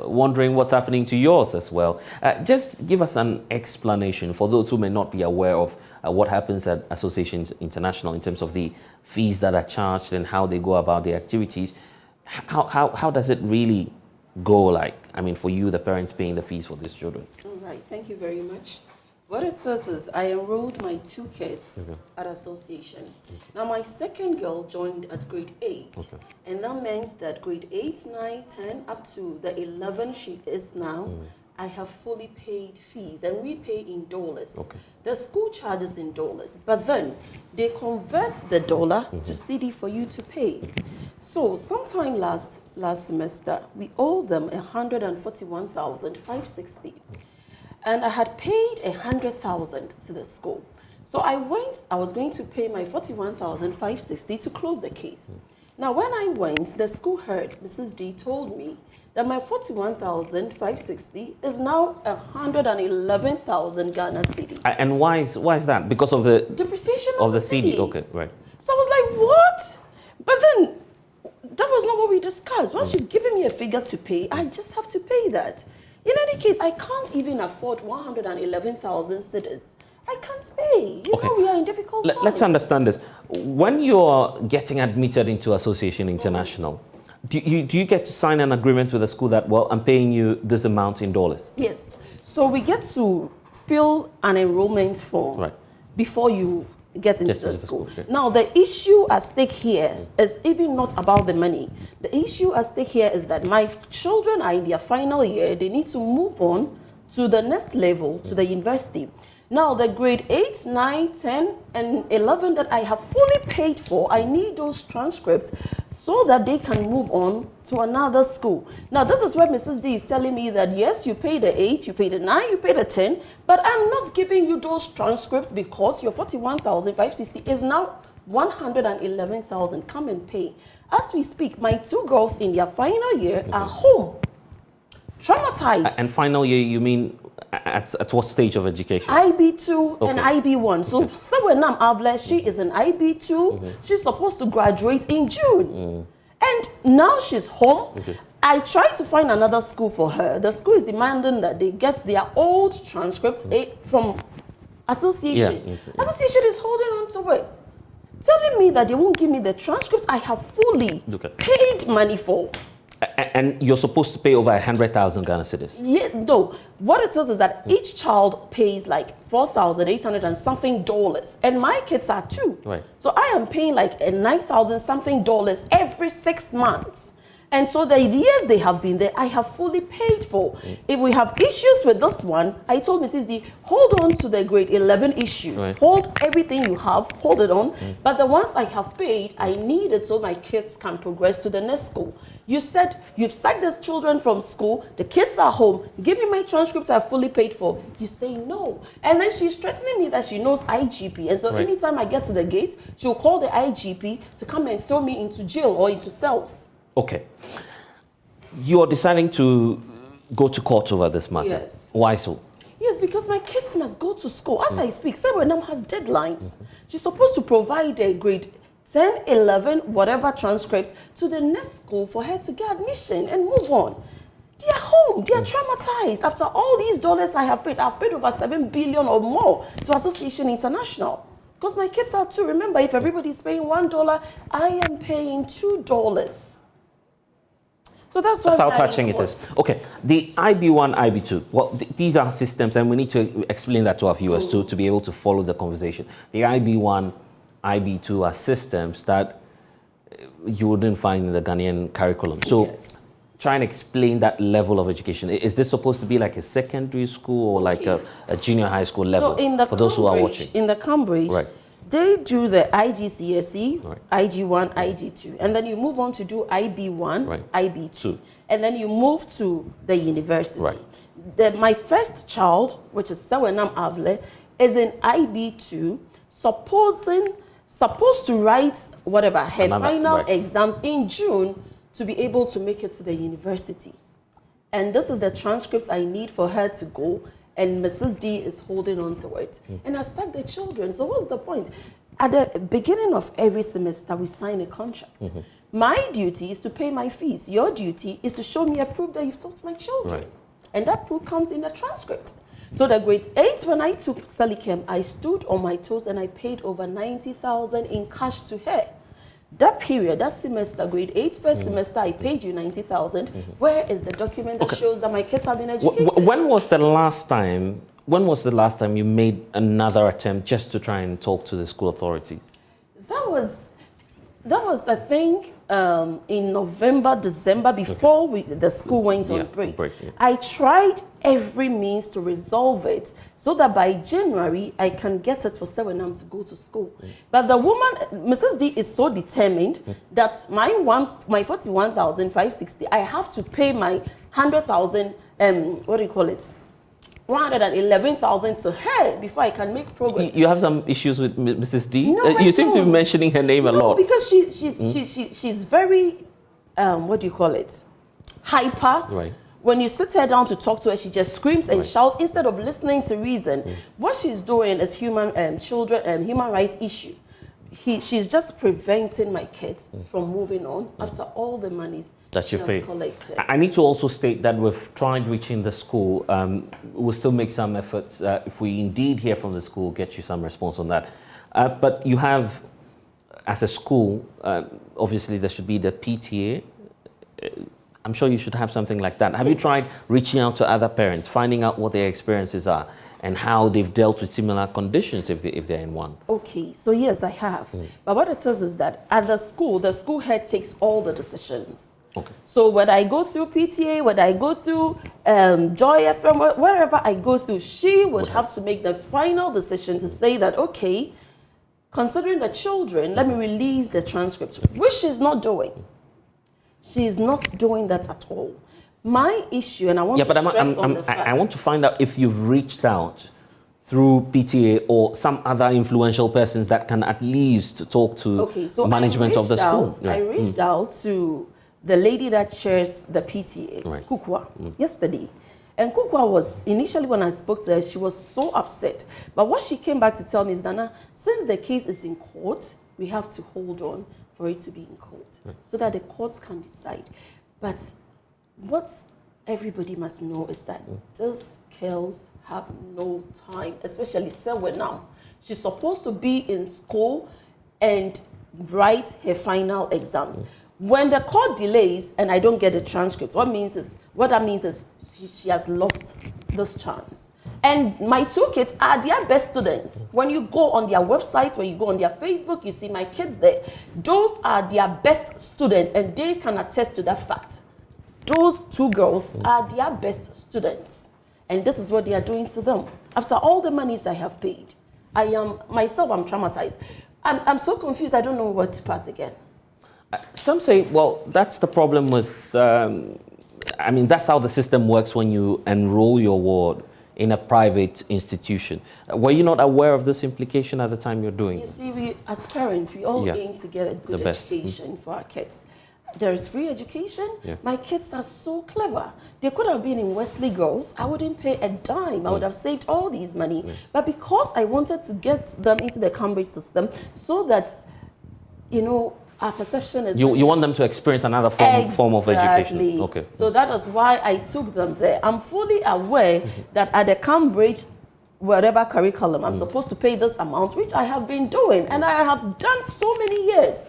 [SPEAKER 1] wondering what's happening to yours as well. Just give us an explanation for those who may not be aware of what happens at Associations International in terms of the fees that are charged and how they go about the activities. How does it really go, like, I mean, for you, the parents paying the fees for these children?
[SPEAKER 8] All right, thank you very much. What it says is I enrolled my 2 kids at association. Now my second girl joined at grade 8. And that means that grade 8, 9, 10, up to the 11 she is now, I have fully paid fees, and we pay in dollars. The school charges in dollars, but then they convert the dollar to cedi for you to pay. So sometime last semester, we owe them 141,560. And I had paid 100,000 to the school. So I was going to pay my 41,560 to close the case. Now, when I went, the school heard, Mrs. D told me that my 41,560 is now 111,000 Ghana cedi.
[SPEAKER 1] And why is that? Because of the
[SPEAKER 8] depreciation
[SPEAKER 1] of the cedi. Okay, right.
[SPEAKER 8] So I was like, what? But then that was not what we discussed. Once you've given me a figure to pay, I just have to pay that. In any case, I can't even afford 111,000 cedis. I can't pay. You know, we are in difficult times.
[SPEAKER 1] Let's understand this. When you're getting admitted into Association International, do you get to sign an agreement with the school that, well, I'm paying you this amount in dollars?
[SPEAKER 8] Yes. So we get to fill an enrollment form before you get into the school. Now, the issue at stake here is even not about the money. The issue at stake here is that my children are in their final year. They need to move on to the next level, to the university. Now, the grade 8, 9, 10, and 11 that I have fully paid for, I need those transcripts so that they can move on to another school. Now, this is where Mrs. D is telling me that, yes, you pay the 8, you pay the 9, you pay the 10, but I'm not giving you those transcripts because your 41,560 is now 111,000. Come and pay. As we speak, my 2 girls in their final year are home, traumatized.
[SPEAKER 1] And final year, you mean at what stage of education?
[SPEAKER 8] IB2 and IB1. So Sogah Avle, she is in IB2. She's supposed to graduate in June. And now she's home. I tried to find another school for her. The school is demanding that they get their old transcripts from Association. Association is holding on to it, telling me that they won't give me the transcripts I have fully paid money for.
[SPEAKER 1] And you're supposed to pay over 100,000 Ghana cedis?
[SPEAKER 8] Yeah, no. What it says is that each child pays like 4,800 and something dollars, and my kids are 2.
[SPEAKER 1] Right.
[SPEAKER 8] So I am paying like 9,000 something dollars every 6 months. And so the years they have been there, I have fully paid for. If we have issues with this one, I told Mrs. D, hold on to the grade 11 issues. Hold everything you have, hold it on. But the ones I have paid, I need it so my kids can progress to the next school. You said you've sacked these children from school, the kids are home, give me my transcripts I've fully paid for. You say no. And then she's threatening me that she knows IGP. And so anytime I get to the gate, she'll call the IGP to come and throw me into jail or into cells.
[SPEAKER 1] Okay. You're deciding to go to court over this matter.
[SPEAKER 8] Yes.
[SPEAKER 1] Why so?
[SPEAKER 8] Yes, because my kids must go to school. As I speak, Sogah has deadlines. She's supposed to provide a grade 10, 11, whatever transcript to the next school for her to get admission and move on. They are home. They are traumatized. After all these dollars I have paid, I've paid over 7 billion or more to Association International. Because my kids are 2. Remember, if everybody's paying $1, I am paying $2. So that's
[SPEAKER 1] how touching it is. Okay, the IB1, IB2. Well, these are systems, and we need to explain that to our viewers to be able to follow the conversation. The IB1, IB2 are systems that you wouldn't find in the Ghanaian curriculum. So try and explain that level of education. Is this supposed to be like a secondary school or like a junior high school level?
[SPEAKER 8] So
[SPEAKER 1] for those who are watching.
[SPEAKER 8] In the Cambridge, they do the IGCSE, IG1, IG2, and then you move on to do IB1, IB2, and then you move to the university. My first child, which is Sewenam Avle, is in IB2, supposed to write whatever her final exams in June to be able to make it to the university. And this is the transcript I need for her to go. And Mrs. D is holding on to it. And I sacked the children. So what's the point? At the beginning of every semester, we sign a contract. My duty is to pay my fees. Your duty is to show me a proof that you've taught my children. And that proof comes in the transcript. So the grade 8, when I took Salichem, I stood on my toes and I paid over 90,000 in cash to her. That period, that semester, grade 8 first semester, I paid you 90,000. Where is the document that shows that my kids have been educated?
[SPEAKER 1] When was the last time you made another attempt just to try and talk to the school authorities?
[SPEAKER 8] That was I think, in November, December, before the school went on break. I tried every means to resolve it so that by January, I can get it for Sewenam to go to school. But the woman, Mrs. D, is so determined that my 41,560, I have to pay my 100,000, 111,000 to her before I can make progress.
[SPEAKER 1] You have some issues with Mrs. D?
[SPEAKER 8] No,
[SPEAKER 1] you seem to be mentioning her name a lot.
[SPEAKER 8] Because she's very, hyper. When you sit her down to talk to her, she just screams and shouts instead of listening to reason. What she's doing is human rights issue. She's just preventing my kids from moving on after all the monies that you've collected.
[SPEAKER 1] I need to also state that we've tried reaching the school. We'll still make some efforts. If we indeed hear from the school, get you some response on that. But you have, as a school, obviously there should be the PTA. I'm sure you should have something like that. Have you tried reaching out to other parents, finding out what their experiences are and how they've dealt with similar conditions if they're in one?
[SPEAKER 8] Okay, so yes, I have. But what it says is that at the school head takes all the decisions. So when I go through PTA, when I go through Joy FM, wherever I go through, she would have to make the final decision to say that, okay, considering the children, let me release the transcript, which she's not doing. She is not doing that at all. My issue, and I want to stress on the fact.
[SPEAKER 1] I want to find out if you've reached out through PTA or some other influential persons that can at least talk to management of the school.
[SPEAKER 8] I reached out to the lady that chairs the PTA, Kukwa, yesterday. And Kukwa was, initially when I spoke to her, she was so upset. But what she came back to tell me is, Dana, since the case is in court, we have to hold on for it to be in court so that the courts can decide. But what everybody must know is that these girls have no time, especially Sewe now. She's supposed to be in school and write her final exams. When the court delays and I don't get the transcript, what that means is she has lost this chance. And my two kids are their best students. When you go on their website, when you go on their Facebook, you see my kids there. Those are their best students, and they can attest to that fact. Those two girls are their best students. And this is what they are doing to them. After all the monies I have paid, I'm traumatized. I'm so confused, I don't know what to pass again.
[SPEAKER 1] Some say, well, that's the problem with, that's how the system works when you enroll your ward in a private institution. Were you not aware of this implication at the time you're doing it?
[SPEAKER 8] You see, we as parents, we all aim to get a good education for our kids. There is free education. My kids are so clever. They could have been in Wesley Girls. I wouldn't pay a dime. I would have saved all these money. But because I wanted to get them into the Cambridge system so that, our perception is...
[SPEAKER 1] You want them to experience another form of education. Okay.
[SPEAKER 8] So that is why I took them there. I'm fully aware that at the Cambridge, whatever curriculum, I'm supposed to pay this amount, which I have been doing. And I have done so many years.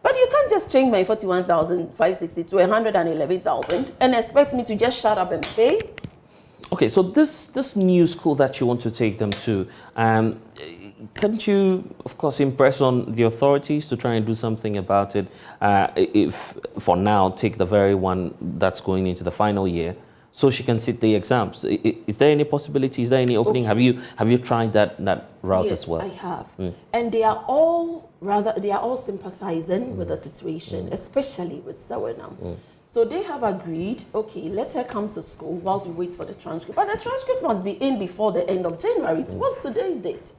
[SPEAKER 8] But you can't just change my 41,560 to 111,000 and expect me to just shut up and pay.
[SPEAKER 1] Okay, so this new school that you want to take them to, can't you, of course, impress on the authorities to try and do something about it? If, for now, take the very one that's going into the final year, so she can sit the exams. Is there any possibility? Is there any opening?
[SPEAKER 8] Okay.
[SPEAKER 1] Have you tried that route as well?
[SPEAKER 8] Yes, I have. And they are all sympathizing with the situation, especially with Sogah. So they have agreed, okay, let her come to school whilst we wait for the transcript. But the transcript must be in before the end of January. What's today's date?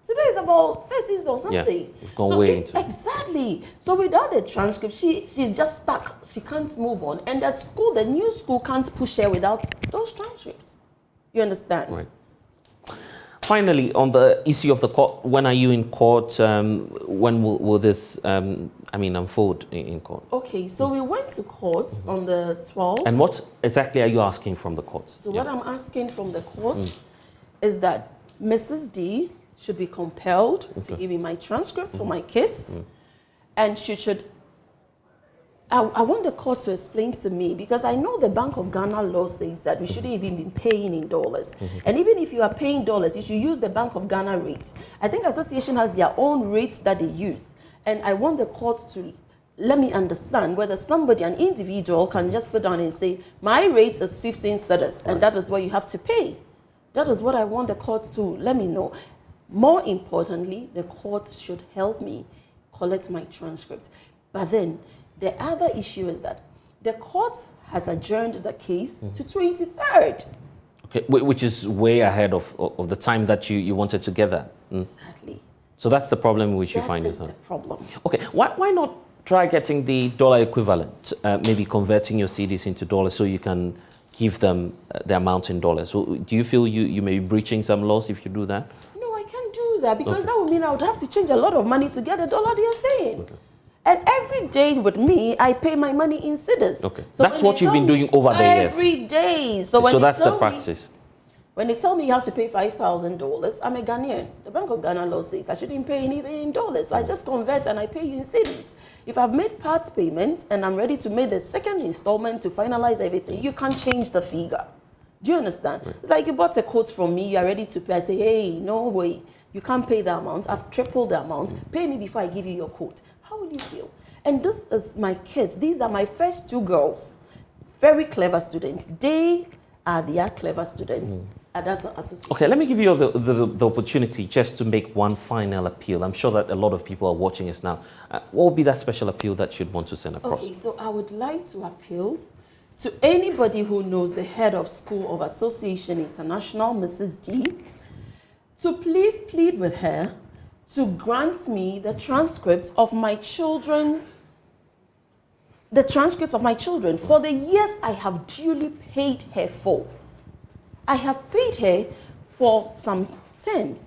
[SPEAKER 8] Today is about 13th or something.
[SPEAKER 1] Yeah, it's gone way into it.
[SPEAKER 8] Exactly. So without the transcript, she's just stuck. She can't move on. And the new school can't push her without those transcripts. You understand?
[SPEAKER 1] Right. Finally, on the issue of the court, when are you in court? When will this, unfold in court?
[SPEAKER 8] Okay, so we went to court on the 12th.
[SPEAKER 1] And what exactly are you asking from the court?
[SPEAKER 8] So what I'm asking from the court is that Mrs. D should be compelled to give me my transcript for my kids. And she should, I want the court to explain to me, because I know the Bank of Ghana law says that we shouldn't even be paying in dollars. And even if you are paying dollars, you should use the Bank of Ghana rates. I think association has their own rates that they use. And I want the court to let me understand whether somebody, an individual, can just sit down and say, my rate is 15 cedis, and that is what you have to pay. That is what I want the court to let me know. More importantly, the court should help me collect my transcript. But then, the other issue is that the court has adjourned the case to 23rd.
[SPEAKER 1] Okay, which is way ahead of the time that you wanted to get that.
[SPEAKER 8] Exactly.
[SPEAKER 1] So that's the problem which you find yourself.
[SPEAKER 8] That is the problem.
[SPEAKER 1] Okay, why not try getting the dollar equivalent, maybe converting your CDs into dollars so you can give them the amount in dollars? So do you feel you may be breaching some laws if you do that?
[SPEAKER 8] That because that would mean I would have to change a lot of money to get the dollar they're saying. And every day with me, I pay my money in cedis.
[SPEAKER 1] Okay, so that's what you've been doing over the years.
[SPEAKER 8] Every day. So
[SPEAKER 1] that's the practice.
[SPEAKER 8] When they tell me you have to pay $5,000, I'm a Ghanaian. The Bank of Ghana law says I shouldn't pay anything in dollars. So I just convert and I pay you in cedis. If I've made part payment and I'm ready to make the second installment to finalize everything, you can't change the figure. Do you understand? It's like you bought a coat from me, you're ready to pay. I say, hey, no way. You can't pay the amount. I've tripled the amount. Pay me before I give you your coat. How will you feel? And this is my kids. These are my first two girls. Very clever students. They are their clever students. And that's an association.
[SPEAKER 1] Okay, let me give you the opportunity just to make one final appeal. I'm sure that a lot of people are watching us now. What would be that special appeal that you'd want to send across?
[SPEAKER 8] Okay, so I would like to appeal to anybody who knows the head of School of Association International, Mrs. D, to please plead with her to grant me the transcripts of my children for the years I have duly paid her for. I have paid her for some terms,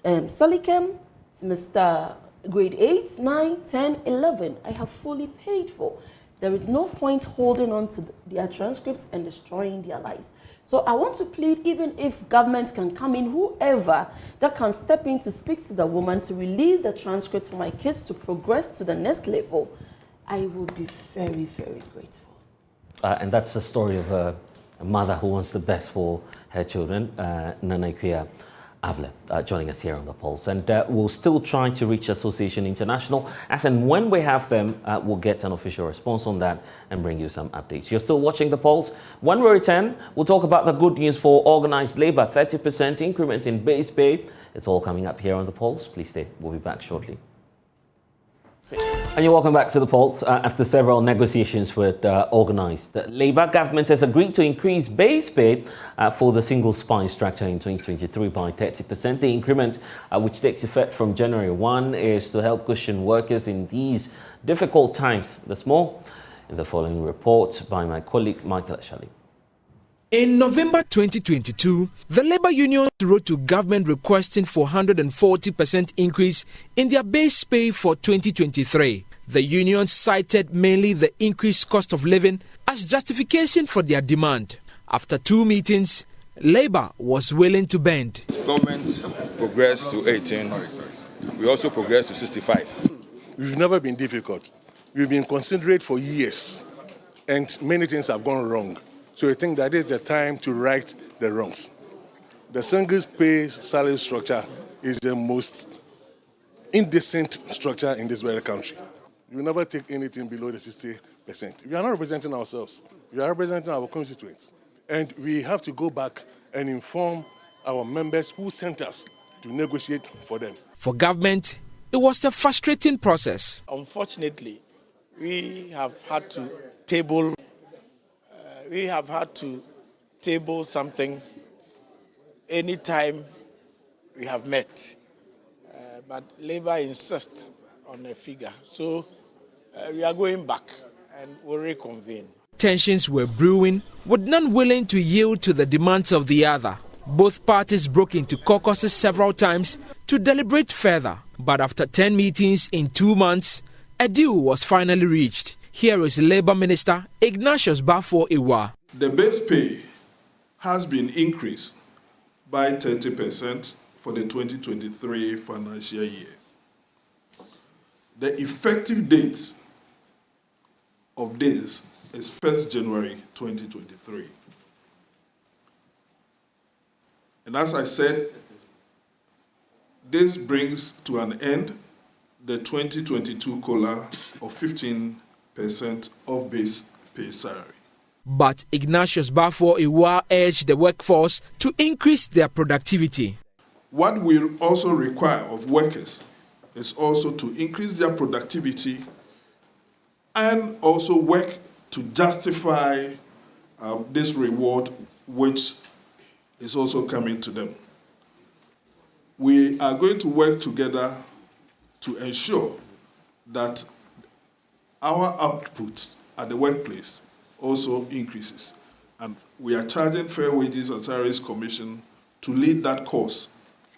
[SPEAKER 8] Salicem, semester grade 8, 9, 10, 11. I have fully paid for. There is no point holding on to their transcripts and destroying their lives. So I want to plead, even if government can come in, whoever that can step in to speak to the woman to release the transcripts for my kids to progress to the next level, I would be very, very grateful.
[SPEAKER 1] And that's the story of a mother who wants the best for her children, Nana Ikuya Avle, joining us here on The Pulse. And we'll still try to reach Association International. As and when we have them, we'll get an official response on that and bring you some updates. You're still watching The Pulse. When we return, we'll talk about the good news for organized labor, 30% increment in base pay. It's all coming up here on The Pulse. Please stay. We'll be back shortly. And you're welcome back to The Pulse. After several negotiations with organized labor, government has agreed to increase base pay for the single spine structure in 2023 by 30%. The increment, which takes effect from January 1, is to help cushion workers in these difficult times. There's more in the following report by my colleague Michael Ashali.
[SPEAKER 9] In November 2022, the labor unions wrote to government requesting for 140% increase in their base pay for 2023. The unions cited mainly the increased cost of living as justification for their demand. After 2 meetings, labor was willing to bend.
[SPEAKER 10] Government progressed to 18. We also progressed to 65. we've never been difficult. We've been considerate for years, and many things have gone wrong. So I think that is the time to right the wrongs. The single pay salary structure is the most indecent structure in this very country. We will never take anything below the 60%. We are not representing ourselves. We are representing our constituents. And we have to go back and inform our members who sent us to negotiate for them.
[SPEAKER 9] For government, it was a frustrating process.
[SPEAKER 11] Unfortunately, we have had to table something anytime we have met. But Labour insists on a figure. So we are going back and we'll reconvene.
[SPEAKER 9] Tensions were brewing, with none willing to yield to the demands of the other. Both parties broke into caucuses several times to deliberate further. But after 10 meetings in 2 months, a deal was finally reached. Here is Labour Minister Ignatius Baffour-Iwar.
[SPEAKER 12] The base pay has been increased by 30% for the 2023 financial year. The effective date of this is 1st January 2023. And as I said, this brings to an end the 2022 COLA of 15% of base pay salary.
[SPEAKER 9] But Ignatius Baffour-Iwar urged the workforce to increase their productivity.
[SPEAKER 12] What we also require of workers is also to increase their productivity and also work to justify this reward which is also coming to them. We are going to work together to ensure that our output at the workplace also increases. And we are charging Fair Wages and Salaries Commission to lead that course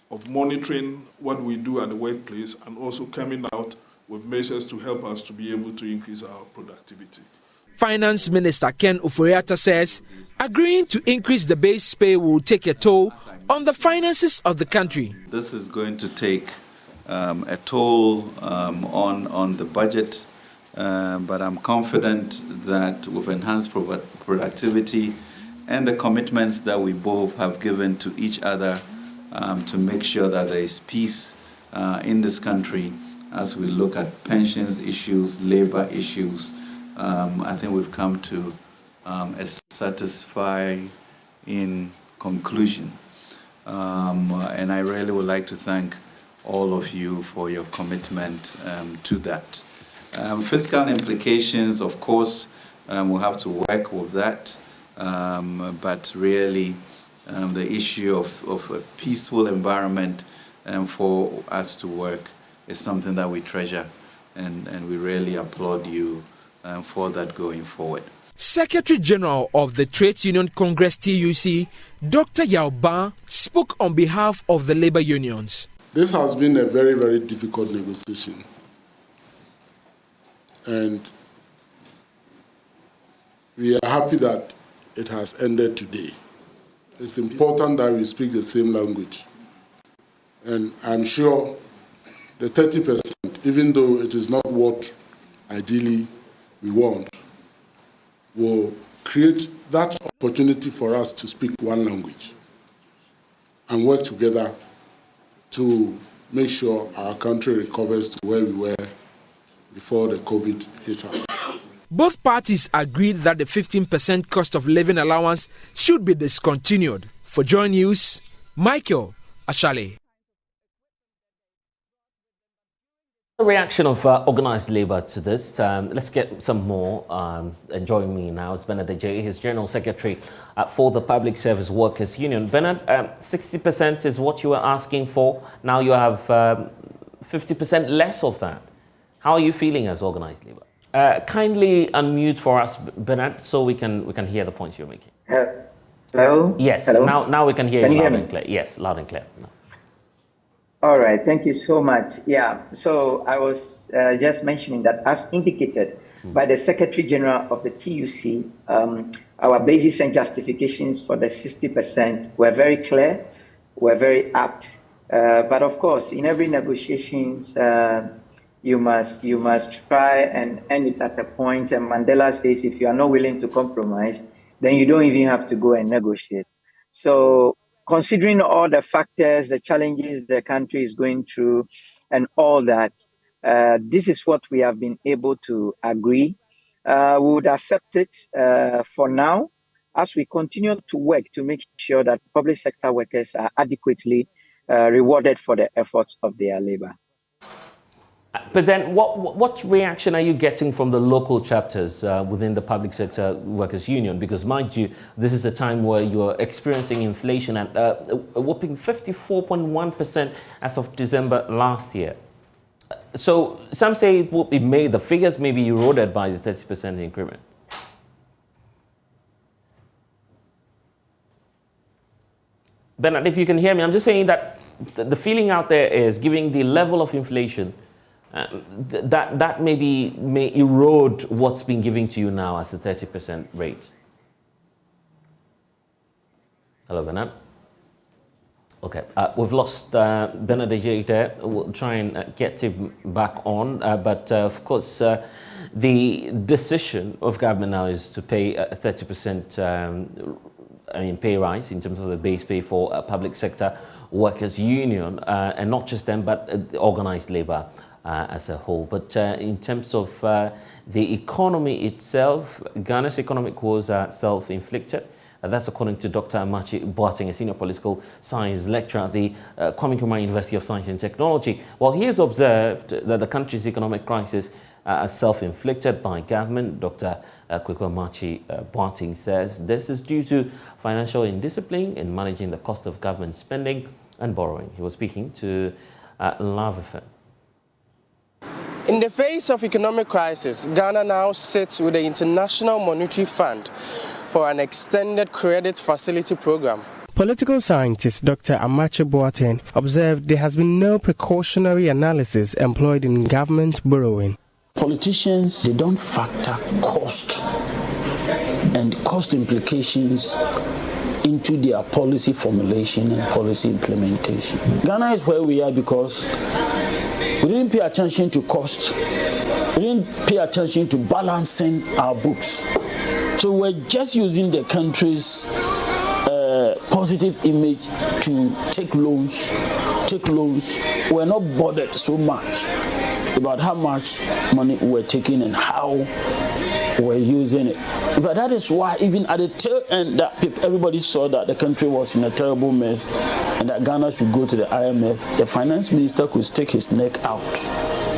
[SPEAKER 12] of monitoring what we do at the workplace and also coming out with measures to help us to be able to increase our productivity.
[SPEAKER 9] Finance Minister Ken Ofori-Atta says agreeing to increase the base pay will take a toll on the finances of the country.
[SPEAKER 13] This is going to take a toll on the budget, but I'm confident that with enhanced productivity and the commitments that we both have given to each other to make sure that there is peace in this country as we look at pensions issues, labor issues, I think we've come to a satisfying conclusion. And I really would like to thank all of you for your commitment to that. Fiscal implications, of course, we'll have to work with that. But really, the issue of a peaceful environment for us to work is something that we treasure, and we really applaud you for that going forward.
[SPEAKER 9] Secretary General of the Trades Union Congress TUC, Dr. Yao Ban, spoke on behalf of the labor unions.
[SPEAKER 12] This has been a very, very difficult negotiation. And we are happy that it has ended today. It's important that we speak the same language. And I'm sure the 30%, even though it is not what ideally we want, will create that opportunity for us to speak one language and work together to make sure our country recovers to where we were before the COVID hit us.
[SPEAKER 9] Both parties agreed that the 15% cost of living allowance should be discontinued. For JoyNews, Michael Ashale.
[SPEAKER 1] The reaction of organised labour to this. Let's get some more. And joining me now is Bernard J, his General Secretary for the Public Service Workers Union. Bernard, 60% is what you were asking for. Now you have 50% less of that. How are you feeling as organised labour? Kindly unmute for us, Bernard, so we can hear the points you're making.
[SPEAKER 14] Hello?
[SPEAKER 1] Yes,
[SPEAKER 14] hello?
[SPEAKER 1] Now we can hear you loud and clear. Yes, loud and clear. No.
[SPEAKER 14] All right, thank you so much. Yeah, so I was just mentioning that as indicated by the Secretary General of the TUC, our basis and justifications for the 60% were very clear, were very apt. But of course, in every negotiations, you must try and end it at a point. And Mandela says, if you are not willing to compromise, then you don't even have to go and negotiate. So considering all the factors, the challenges the country is going through and all that, this is what we have been able to agree. We would accept it for now as we continue to work to make sure that public sector workers are adequately rewarded for the efforts of their labor.
[SPEAKER 1] But then what reaction are you getting from the local chapters within the Public Sector Workers Union? Because mind you, this is a time where you're experiencing inflation at a whopping 54.1% as of December last year. So some say it will be the figures may be eroded by the 30% increment. Bernard, if you can hear me, I'm just saying that the feeling out there is, given the level of inflation, that may erode what's been given to you now as a 30% rate. Hello, Bernard. Okay, we've lost Bernard there. We'll try and get him back on. But of course, the decision of government now is to pay a 30% pay rise in terms of the base pay for public sector workers union, and not just them, but organized labor as a whole. But in terms of the economy itself, Ghana's economic woes are self-inflicted. That's according to Dr. Amachi Boateng, a senior political science lecturer at the Kwame Nkrumah University of Science and Technology. Well, he has observed that the country's economic crisis are self-inflicted by government. Dr. Amachi Boateng says this is due to financial indiscipline in managing the cost of government spending and borrowing. He was speaking to Love FM.
[SPEAKER 15] In the face of economic crisis, Ghana now sits with the International Monetary Fund for an extended credit facility program.
[SPEAKER 16] Political scientist Dr. Amachi Boateng observed there has been no precautionary analysis employed in government borrowing.
[SPEAKER 17] Politicians, they don't factor cost and cost implications into their policy formulation and policy implementation. Ghana is where we are because we didn't pay attention to cost. We didn't pay attention to balancing our books. So we're just using the country's positive image to take loans. We're not bothered so much about how much money we're taking and how we're using it. But that is why even at the tail end that everybody saw that the country was in a terrible mess and that Ghana should go to the IMF, the finance minister could stick his neck out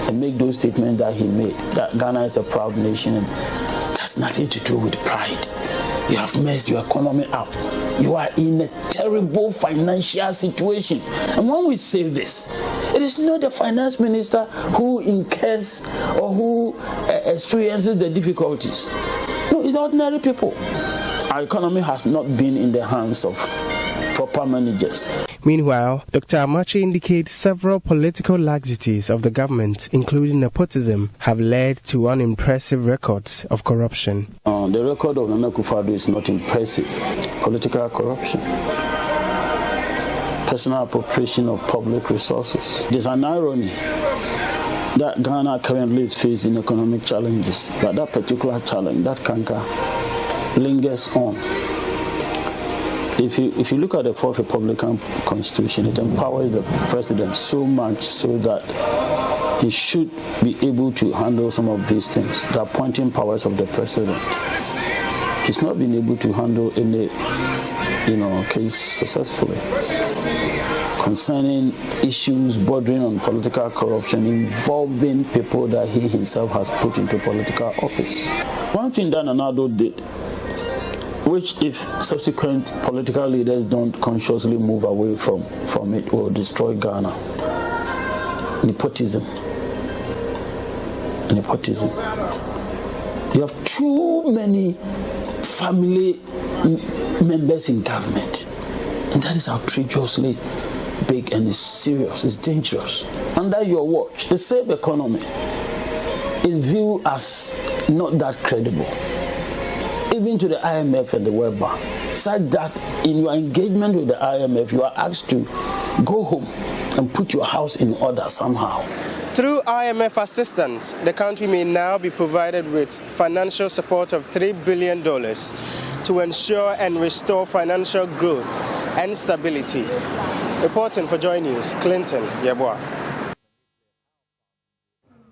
[SPEAKER 17] and make those statements that he made, that Ghana is a proud nation. And that's nothing to do with pride. You have messed your economy up. You are in a terrible financial situation. And when we say this, it is not the finance minister who incurs or who experiences the difficulties. No, it's the ordinary people. Our economy has not been in the hands of proper managers.
[SPEAKER 16] Meanwhile, Dr. Amachi indicates several political laxities of the government, including nepotism, have led to unimpressive records of corruption.
[SPEAKER 17] The record of Nana Akufo-Addo is not impressive. Political corruption, personal appropriation of public resources. There's an irony that Ghana currently is facing economic challenges, but that particular challenge, that canker, lingers on. If you look at the Fourth Republican Constitution, it empowers the president so much so that he should be able to handle some of these things, the appointing powers of the president. He's not been able to handle any, case successfully. Concerning issues bordering on political corruption involving people that he himself has put into political office. One thing that Nana Addo did, which if subsequent political leaders don't consciously move away from it, will destroy Ghana. Nepotism. You have too many family members in government, and that is outrageously big and it's serious, it's dangerous. Under your watch, the same economy is viewed as not that credible, even to the IMF and the World Bank, such that in your engagement with the IMF, you are asked to go home and put your house in order somehow.
[SPEAKER 15] Through IMF assistance, the country may now be provided with financial support of $3 billion to ensure and restore financial growth and stability. Reporting for JoyNews, Clinton Yeboah.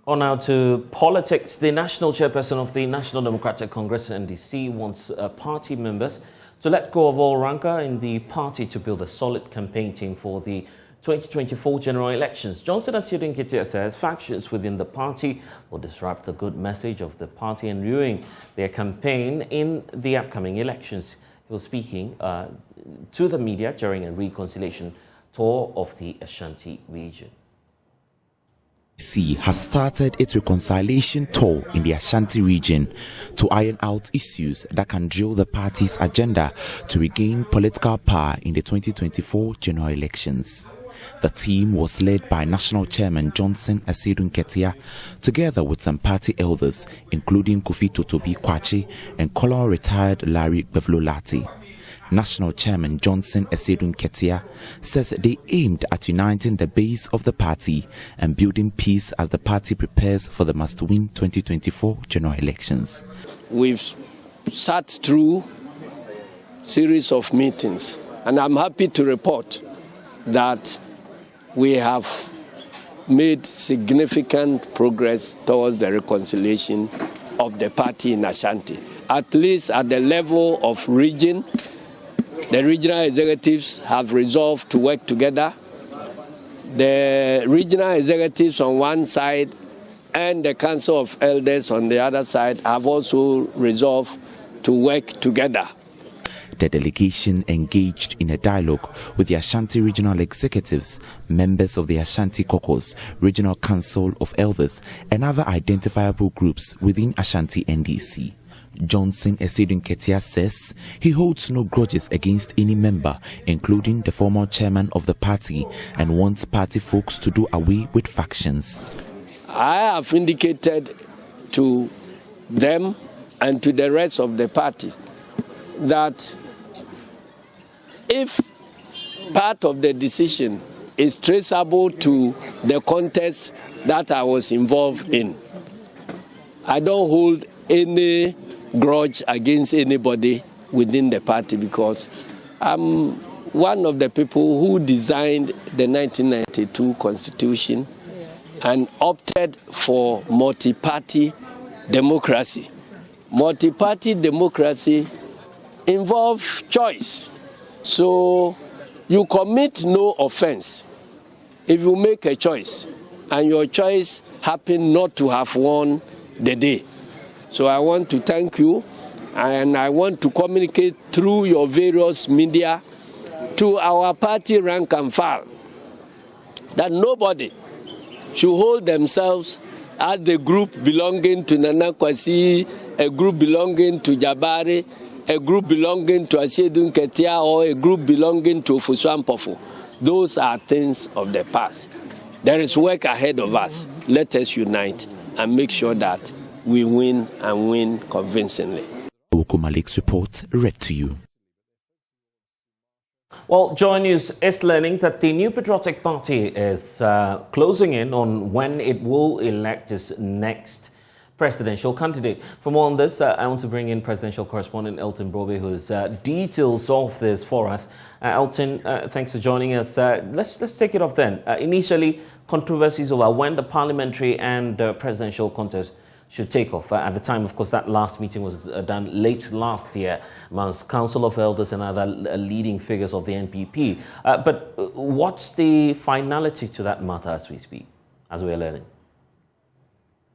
[SPEAKER 1] On now to politics. The national chairperson of the National Democratic Congress, NDC, wants party members to let go of all rancor in the party to build a solid campaign team for the 2024 general elections. Johnson Asiedu Nketia says factions within the party will disrupt the good message of the party and ruin their campaign in the upcoming elections. He was speaking to the media during a reconciliation tour of the Ashanti region.
[SPEAKER 18] Has started its reconciliation tour in the Ashanti region to iron out issues that can derail the party's agenda to regain political power in the 2024 general elections. The team was led by National Chairman Johnson Asiedu Nketia, together with some party elders, including Kofi Totobi Kwachi and Colonel retired Larry Bevlolati. National Chairman Johnson Asiedu Nketia says they aimed at uniting the base of the party and building peace as the party prepares for the must-win 2024 general elections.
[SPEAKER 19] We've sat through a series of meetings, and I'm happy to report that we have made significant progress towards the reconciliation of the party in Ashanti, at least at the level of region. The regional executives have resolved to work together. The regional executives on one side and the Council of Elders on the other side have also resolved to work together.
[SPEAKER 18] The delegation engaged in a dialogue with the Ashanti regional executives, members of the Ashanti Caucus, Regional Council of Elders, and other identifiable groups within Ashanti NDC. Johnson Asiedu Nketia says he holds no grudges against any member, including the former chairman of the party, and wants party folks to do away with factions.
[SPEAKER 19] I have indicated to them and to the rest of the party that if part of the decision is traceable to the contest that I was involved in, I don't hold any grudge against anybody within the party, because I'm one of the people who designed the 1992 Constitution and opted for multi-party democracy. Multi-party democracy involves choice. So you commit no offense if you make a choice and your choice happen not to have won the day. So I want to thank you, and I want to communicate through your various media to our party rank and file that nobody should hold themselves as the group belonging to Nana Kwasi, a group belonging to Jabari, a group belonging to Asiedu Nketia, or a group belonging to Ofosu Ampofo. Those are things of the past. There is work ahead of us. Let us unite and make sure that we win and win convincingly.
[SPEAKER 18] Oko Malik's report read to you.
[SPEAKER 1] Well, JoyNews is learning that the New Patriotic Party is closing in on when it will elect its next presidential candidate. For more on this, I want to bring in presidential correspondent Elton Brobe, who has details of this for us. Elton, thanks for joining us. Let's take it off then. Initially, controversies over when the parliamentary and presidential contest should take off. At the time, of course, that last meeting was done late last year amongst Council of Elders and other leading figures of the NPP. But what's the finality to that matter as we speak, as we are learning?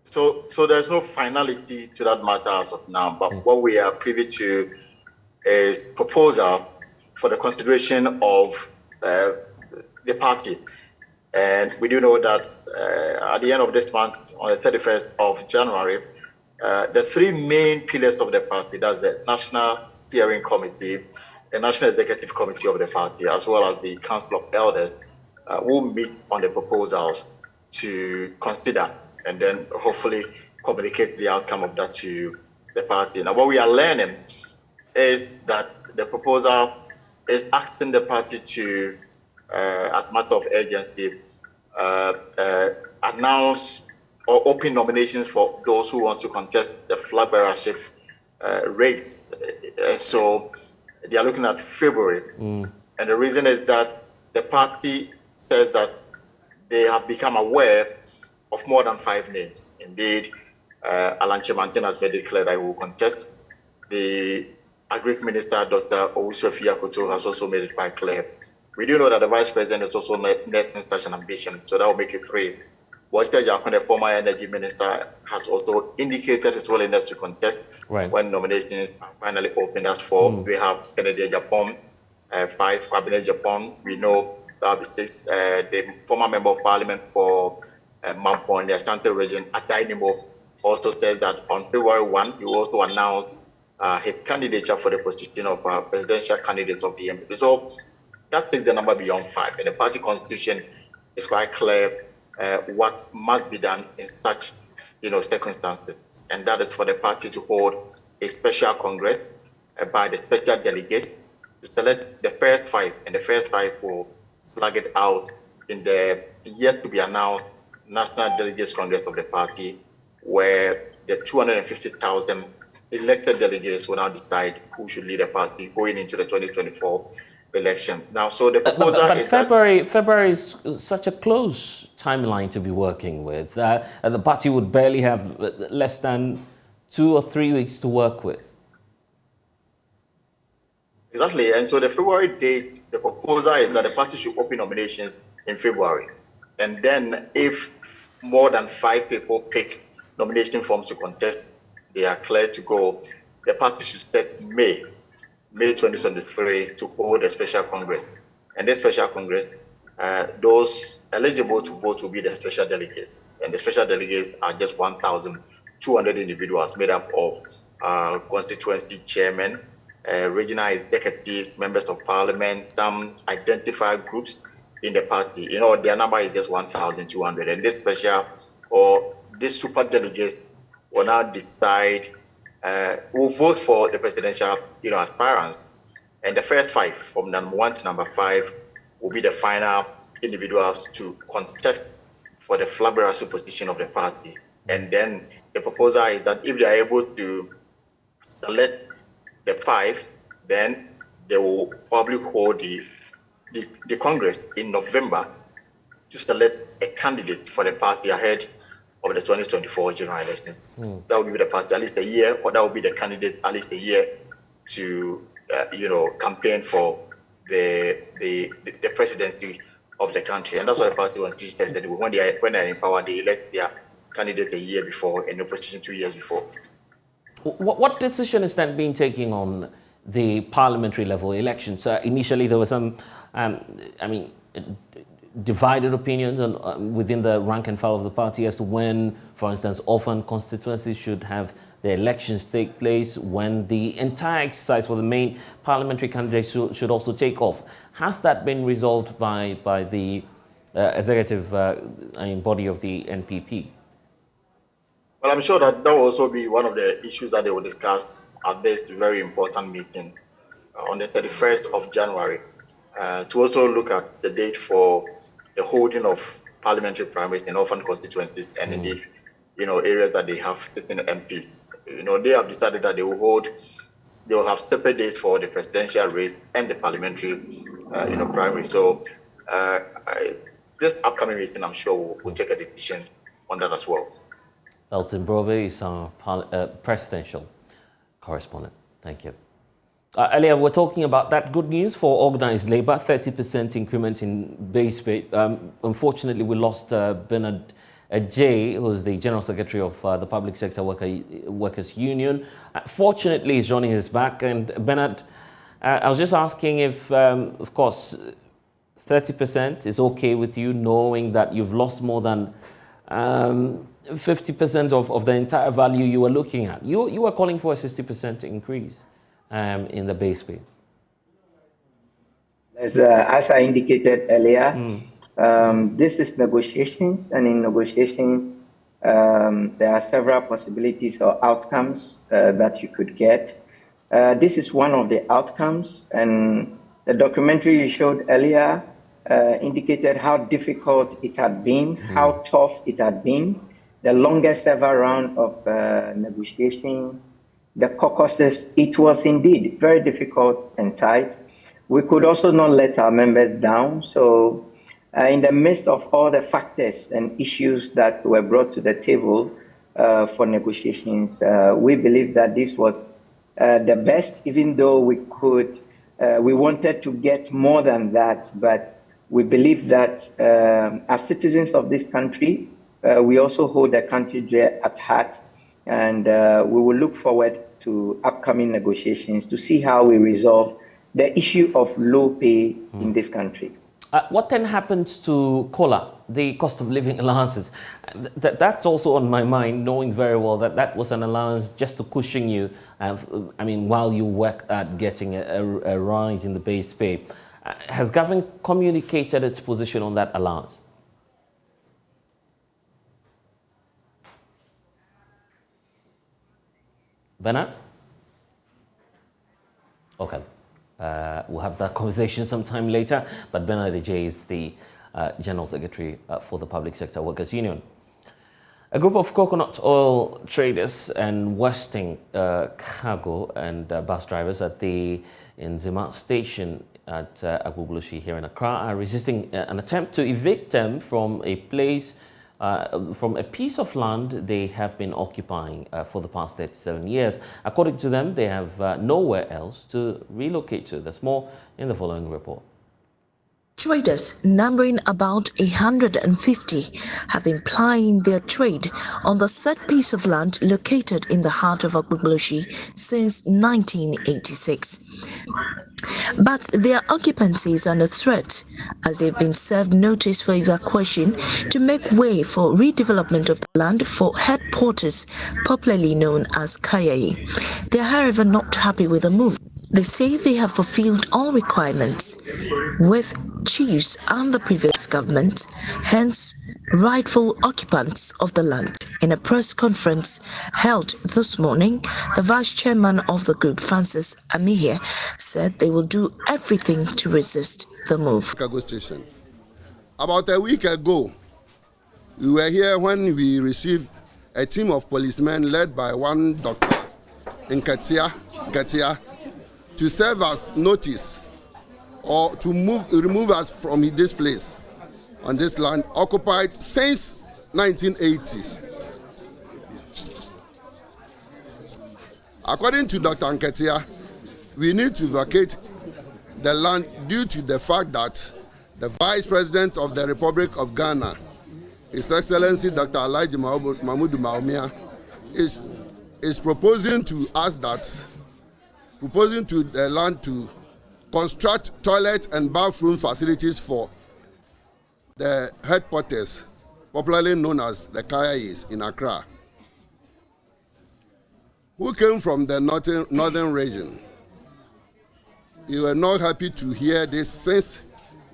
[SPEAKER 20] So there's no finality to that matter as of now, but what we are privy to is proposal for the consideration of the party. And we do know that at the end of this month, on the 31st of January, the three main pillars of the party, that's the National Steering Committee, the National Executive Committee of the party, as well as the Council of Elders, will meet on the proposals to consider and then hopefully communicate the outcome of that to the party. Now, what we are learning is that the proposal is asking the party to, as a matter of urgency, announce or open nominations for those who wants to contest the flag bearership race. So they are looking at February. And the reason is that the party says that they have become aware of more than 5 names. Indeed, Alan Chemantin has made it clear that he will contest. The Agric Minister, Dr. Owusu Akoto, has also made it quite clear. We do know that the Vice President is also nursing such an ambition, so that will make it 3. Walter Jakon, the former Energy Minister, has also indicated his willingness to contest when nominations are finally opened. As 4, we have Kennedy Japan, 5, Cabinet Japan. We know that will be 6. The former Member of Parliament for Mampo in the Ashanti region, Atainimo, also says that on February 1, he will also announce his candidature for the position of presidential candidate of the MPP. So that takes the number beyond 5. And the party constitution is quite clear what must be done in such circumstances. And that is for the party to hold a special congress by the special delegates to select the first 5. And the first 5 will slug it out in the yet to be announced National Delegates Congress of the party, where the 250,000 elected delegates will now decide who should lead the party going into the 2024 election. Now, so the proposal
[SPEAKER 1] but
[SPEAKER 20] is
[SPEAKER 1] February is such a close timeline to be working with. The party would barely have less than 2 or 3 weeks to work with.
[SPEAKER 20] Exactly, and so the February date, the proposal is that the party should open nominations in February. And then if more than 5 people pick nomination forms to contest, they are clear to go, the party should set May 2023 to hold a special congress. And this special congress, those eligible to vote will be the special delegates. And the special delegates are just 1,200 individuals made up of constituency chairmen, regional executives, members of parliament, some identified groups in the party. Their number is just 1,200. And this special or these super delegates will now decide, will vote for the presidential, aspirants. And the first 5, from number 1 to number 5, will be the final individuals to contest for the flag bearership position of the party. And then the proposal is that if they are able to select the 5, then they will probably hold the Congress in November to select a candidate for the party ahead of the 2024 general elections. That will give the party at least a year, or that will be the candidates at least a year to, campaign for the presidency of the country. And that's what the party wants to say, that when they are in power, they elect their candidate a year before and opposition 2 years before.
[SPEAKER 1] What decision is then being taken on the parliamentary level elections? Initially, there was some, divided opinions within the rank and file of the party as to when, for instance, orphan constituencies should have the elections take place, when the entire exercise for the main parliamentary candidates should also take off. Has that been resolved by the executive body of the NPP?
[SPEAKER 20] Well, I'm sure that will also be one of the issues that they will discuss at this very important meeting on the 31st of January, to also look at the date for the holding of parliamentary primaries in orphan constituencies and indeed, areas that they have sitting MPs. They have decided that they will have separate days for the presidential race and the parliamentary, primary. So this upcoming meeting, I'm sure, will take a decision on that as well.
[SPEAKER 1] Elton Brobe is our presidential correspondent. Thank you. Earlier, we're talking about that good news for organized labor, 30% increment in base pay. Unfortunately, we lost Bernard J, who's the General Secretary of the Public Sector Workers Union. Fortunately, he's joining us back. And Bernard, I was just asking if, of course, 30% is okay with you, knowing that you've lost more than 50% of the entire value you were looking at. You were calling for a 60% increase in the base pay.
[SPEAKER 14] As I indicated earlier, this is negotiations, and in negotiations, there are several possibilities or outcomes that you could get. This is one of the outcomes, and the documentary you showed earlier indicated how difficult it had been, how tough it had been, the longest ever round of negotiation, the caucuses. It was indeed very difficult and tight. We could also not let our members down. So in the midst of all the factors and issues that were brought to the table for negotiations, we believe that this was the best, even though we wanted to get more than that. But we believe that as citizens of this country, we also hold the country dear at heart, and we will look forward to upcoming negotiations to see how we resolve the issue of low pay in this country.
[SPEAKER 1] What then happens to COLA, the cost of living allowances? That's also on my mind, knowing very well that that was an allowance just to cushion you, while you work at getting a rise in the base pay. Has government communicated its position on that allowance? Bernard? Okay. We'll have that conversation sometime later, but Bernard Ejay is the General Secretary for the Public Sector Workers Union. A group of coconut oil traders and Western cargo and bus drivers at the Nzima station at Agbubulushi here in Accra are resisting an attempt to evict them from a place, from a piece of land they have been occupying for the past 37 years. According to them, they have nowhere else to relocate to. There's more in the following report.
[SPEAKER 21] Traders numbering about 150 have been plying their trade on the said piece of land located in the heart of Agbubulushi since 1986. But their occupancy is under threat as they've been served notice for evacuation to make way for redevelopment of the land for headquarters, popularly known as Kayayi. They are, however, not happy with the move. They say they have fulfilled all requirements with chiefs and the previous government, hence rightful occupants of the land. In a press conference held this morning, the vice chairman of the group, Francis Amihia, said they will do everything to resist the move.
[SPEAKER 22] Chicago Station. About a week ago, we were here when we received a team of policemen led by one doctor in Katia to serve us notice or to remove us from this place on this land occupied since 1980s. According to Dr. Nketia, we need to vacate the land due to the fact that the Vice President of the Republic of Ghana, His Excellency Dr. Alhaji Mahmoud Maumia, is proposing to us proposing to the land to construct toilet and bathroom facilities for the headquarters, popularly known as the Kayayis in Accra, who came from the northern region. We were not happy to hear this since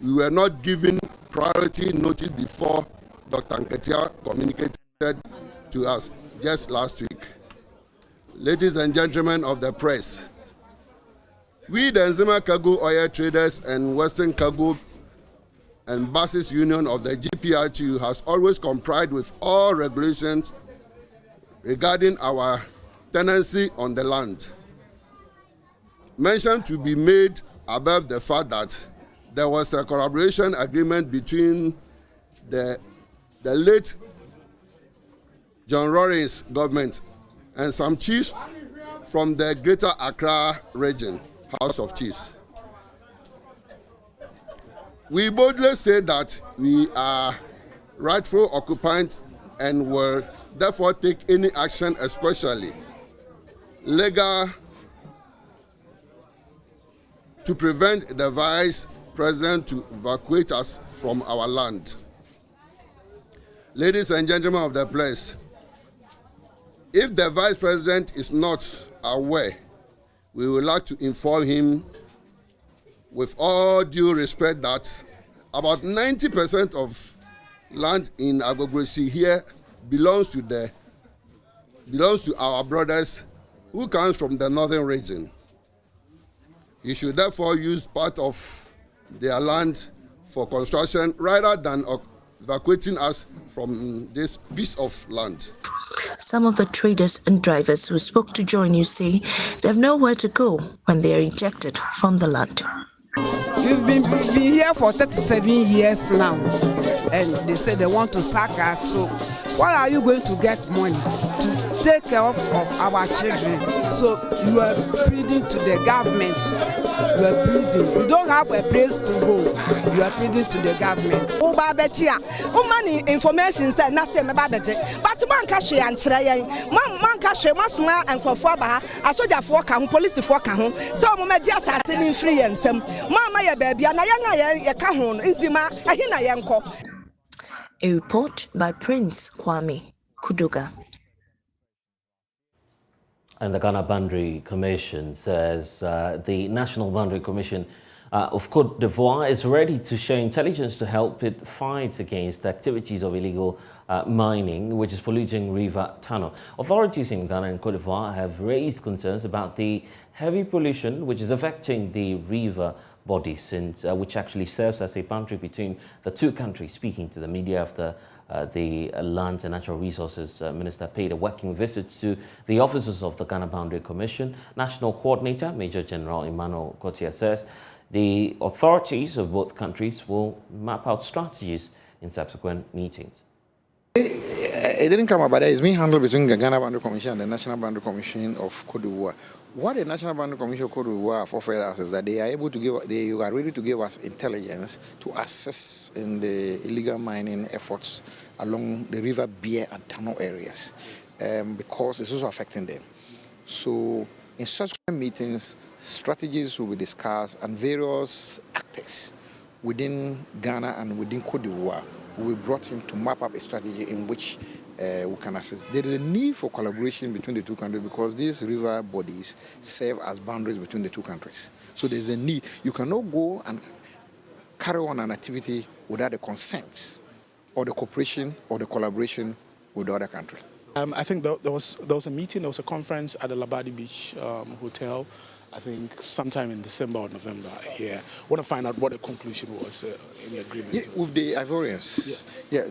[SPEAKER 22] we were not given priority notice before Dr. Nketia communicated to us just last week. Ladies and gentlemen of the press, we, the Nzima Cargo Oil Traders and Western Cargo and Buses Union of the GPRTU, has always complied with all regulations regarding our tenancy on the land. Mention to be made above the fact that there was a collaboration agreement between the late John Rawlings government and some chiefs from the Greater Accra region, House of Chiefs. We boldly say that we are rightful occupants and will therefore take any action, especially legal, to prevent the Vice President to evacuate us from our land. Ladies and gentlemen of the place, if the Vice President is not aware, we would like to inform him with all due respect that about 90% of land in Agbubulushi here belongs to our brothers who comes from the northern region. He should therefore use part of their land for construction rather than evacuating us from this piece of land.
[SPEAKER 21] Some of the traders and drivers who spoke to JoyNews say they have nowhere to go when they are ejected from the land.
[SPEAKER 2] We've been here for 37 years now, and they say they want to sack us. So, what are you going to get money to take care of our children? So, you are pleading to the government. You are pleading. You don't have a place to go. You are pleading to the government.
[SPEAKER 3] Money information said nothing about it. But man cash and tray, man cash must man and Kofuaba, a soldier for Kahun, police for Kahun. So, Mama just has an free and some. Mama, ya baby, and I am Kahun, Izima, Ahina Yanko.
[SPEAKER 21] A report by Prince Kwame Kuduga.
[SPEAKER 1] And the Ghana Boundary Commission says the National Boundary Commission of Côte d'Ivoire is ready to share intelligence to help it fight against the activities of illegal mining, which is polluting River Tano. Authorities in Ghana and Côte d'Ivoire have raised concerns about the heavy pollution which is affecting the river body, which actually serves as a boundary between the two countries. Speaking to the media after the Lands and Natural Resources Minister paid a working visit to the offices of the Ghana Boundary Commission, National Coordinator Major General Emmanuel Kotia says the authorities of both countries will map out strategies in subsequent meetings.
[SPEAKER 23] It didn't come about that. It's being handled between the Ghana Boundary Commission and the National Boundary Commission of Côte d'Ivoire. What the National Boundary Commission of Côte d'Ivoire offered us is that they are able to they are ready to give us intelligence to assist in the illegal mining efforts along the River Bier and Tano areas, because it's also affecting them. So in subsequent meetings, strategies will be discussed and various actors within Ghana and within Côte d'Ivoire will be brought in to map up a strategy in which we can assist. There is a need for collaboration between the two countries because these river bodies serve as boundaries between the two countries. So there's a need. You cannot go and carry on an activity without the consent or the cooperation or the collaboration with the other country.
[SPEAKER 24] I think there was a meeting, there was a conference at the Labadi Beach Hotel, I think sometime in December or November. Yeah, I want to find out what the conclusion was in the agreement.
[SPEAKER 23] Yeah, with the Ivorians.
[SPEAKER 24] Yes.
[SPEAKER 23] Yeah,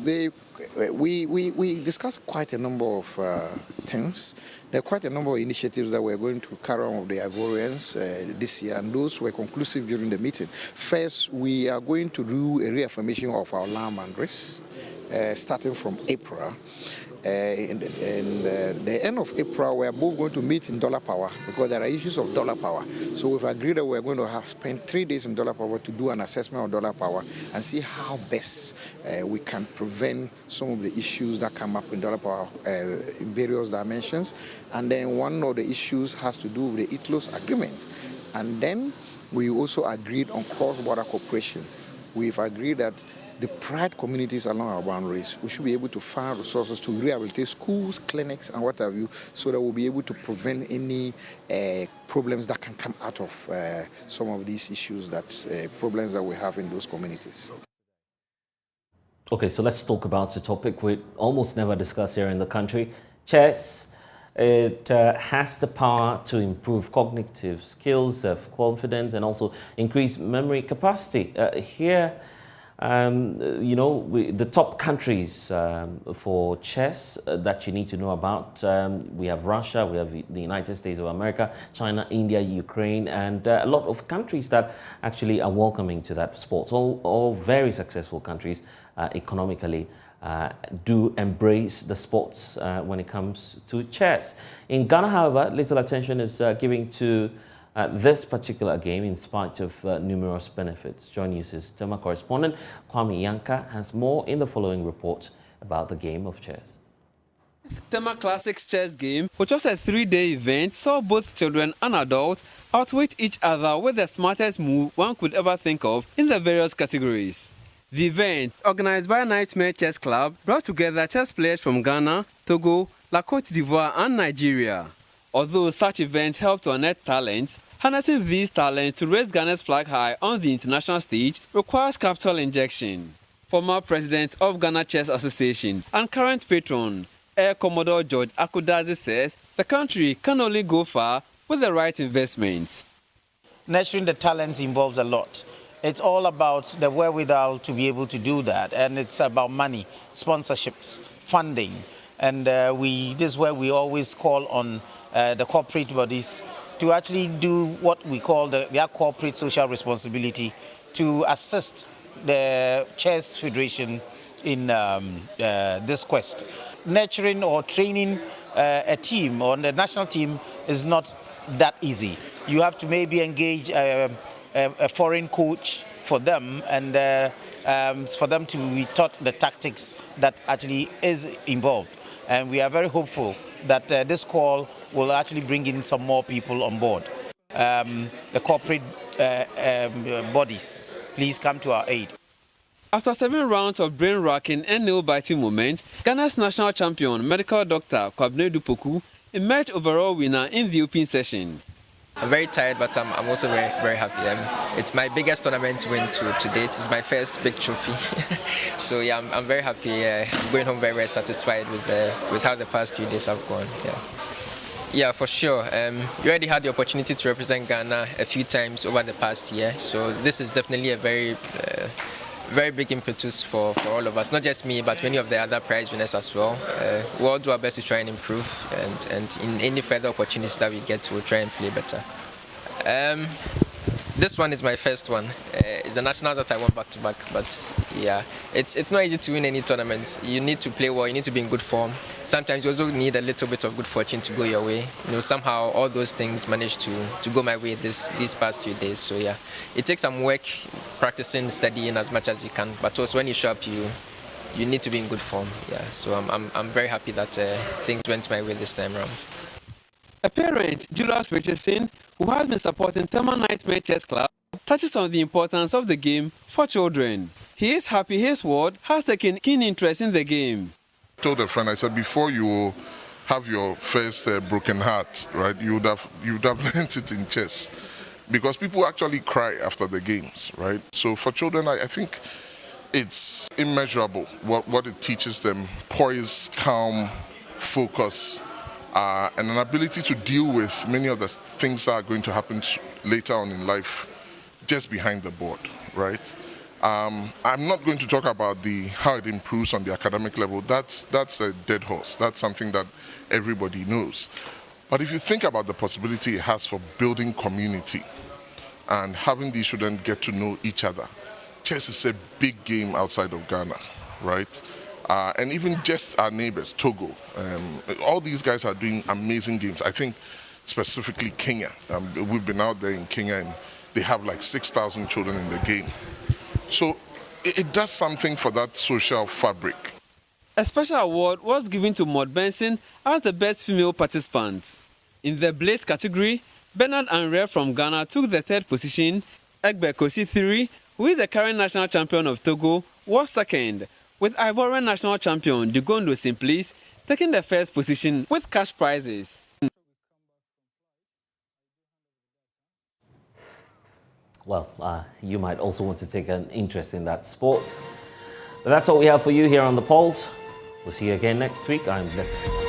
[SPEAKER 23] we discussed quite a number of things. There are quite a number of initiatives that we're going to carry on with the Ivorians this year, and those were conclusive during the meeting. First, we are going to do a reaffirmation of our land boundaries, starting from April. In the end of April, we are both going to meet in Dollar Power because there are issues of Dollar Power. So we've agreed that we're going to have spent 3 days in Dollar Power to do an assessment of Dollar Power and see how best we can prevent some of the issues that come up in Dollar Power in various dimensions. And then one of the issues has to do with the ITLOS agreement. And then we also agreed on cross-border cooperation. We've agreed that the pride communities along our boundaries, we should be able to find resources to rehabilitate schools, clinics, and what have you, so that we'll be able to prevent any problems that can come out of some of these issues, problems that we have in those communities.
[SPEAKER 1] Okay, so let's talk about a topic we almost never discuss here in the country. Chess. It has the power to improve cognitive skills, self-confidence, and also increase memory capacity. The top countries for chess that you need to know about, we have Russia, we have the United States of America, China, India, Ukraine, and a lot of countries that actually are welcoming to that sport. All very successful countries economically do embrace the sports when it comes to chess. In Ghana, however, little attention is given to this particular game in spite of numerous benefits. JoyNews' Tema correspondent Kwame Yanka has more in the following report about the game of chess.
[SPEAKER 25] Tema Classics chess game, which was a 3-day event, saw both children and adults outwit each other with the smartest move one could ever think of in the various categories. The event, organized by Nightmare Chess Club, brought together chess players from Ghana, Togo, La Côte d'Ivoire and Nigeria. Although such events help to unearth talents, harnessing these talents to raise Ghana's flag high on the international stage requires capital injection. Former president of Ghana Chess Association and current patron, Air Commodore George Akudazi says the country can only go far with the right investment.
[SPEAKER 26] Nurturing the talents involves a lot.
[SPEAKER 4] it's all about the wherewithal to be able to do that. And it's about money, sponsorships, funding. And this is where we always call on the corporate bodies to actually do what we call their corporate social responsibility to assist the Chess Federation in this quest. Nurturing or training a team or the national team is not that easy. You have to maybe engage a foreign coach for them and for them to be taught the tactics that actually is involved. And we are very hopeful that this call will actually bring in some more people on board. The corporate bodies, please come to our aid.
[SPEAKER 25] After 7 rounds of brain-racking and nail-biting moments, Ghana's national champion, medical doctor Kwabena Dupoku, emerged overall winner in the opening session.
[SPEAKER 5] I'm very tired, but I'm also very, very happy. It's my biggest tournament win to date. It's my first big trophy. So yeah, I'm very happy. I'm going home very, very satisfied with how the past 3 days have gone. Yeah, for sure. You already had the opportunity to represent Ghana a few times over the past year. So this is definitely a very big impetus for all of us, not just me, but many of the other prize winners as well. We'll all do our best to try and improve, and in any further opportunities that we get, we'll try and play better. This one is my first one. It's the nationals that I won back to back, but yeah, it's not easy to win any tournaments. You need to play well, you need to be in good form. Sometimes you also need a little bit of good fortune to go your way. Somehow all those things managed to go my way these past few days. So yeah, it takes some work, practicing, studying as much as you can. But also when you show up, you need to be in good form. Yeah, so I'm very happy that things went my way this time around.
[SPEAKER 25] A parent, Julius Richardson, who has been supporting Tema Nightmare Chess Club, touches on the importance of the game for children. He is happy his ward has taken keen interest in the game.
[SPEAKER 12] I told a friend, I said, before you have your first broken heart, right, you would have learned it in chess. Because people actually cry after the games, right? So for children, I think it's immeasurable what it teaches them. Poise, calm, focus, and an ability to deal with many of the things that are going to happen later on in life just behind the board, right? I'm not going to talk about how it improves on the academic level. That's a dead horse. That's something that everybody knows. But if you think about the possibility it has for building community and having these children get to know each other, chess is a big game outside of Ghana, right? And even just our neighbors, Togo, all these guys are doing amazing games. I think specifically Kenya. We've been out there in Kenya and they have like 6,000 children in the game. So it does something for that social fabric.
[SPEAKER 25] A special award was given to Maud Benson as the best female participant. In the Blades category, Bernard Anre from Ghana took the 3rd position. Egbe Kosi Thiri, who is the current national champion of Togo, was 2nd, with Ivorian national champion Dugondo Simplice taking the 1st position with cash prizes.
[SPEAKER 1] Well, you might also want to take an interest in that sport. But that's all we have for you here on The Polls. We'll see you again next week. I'm Blessed.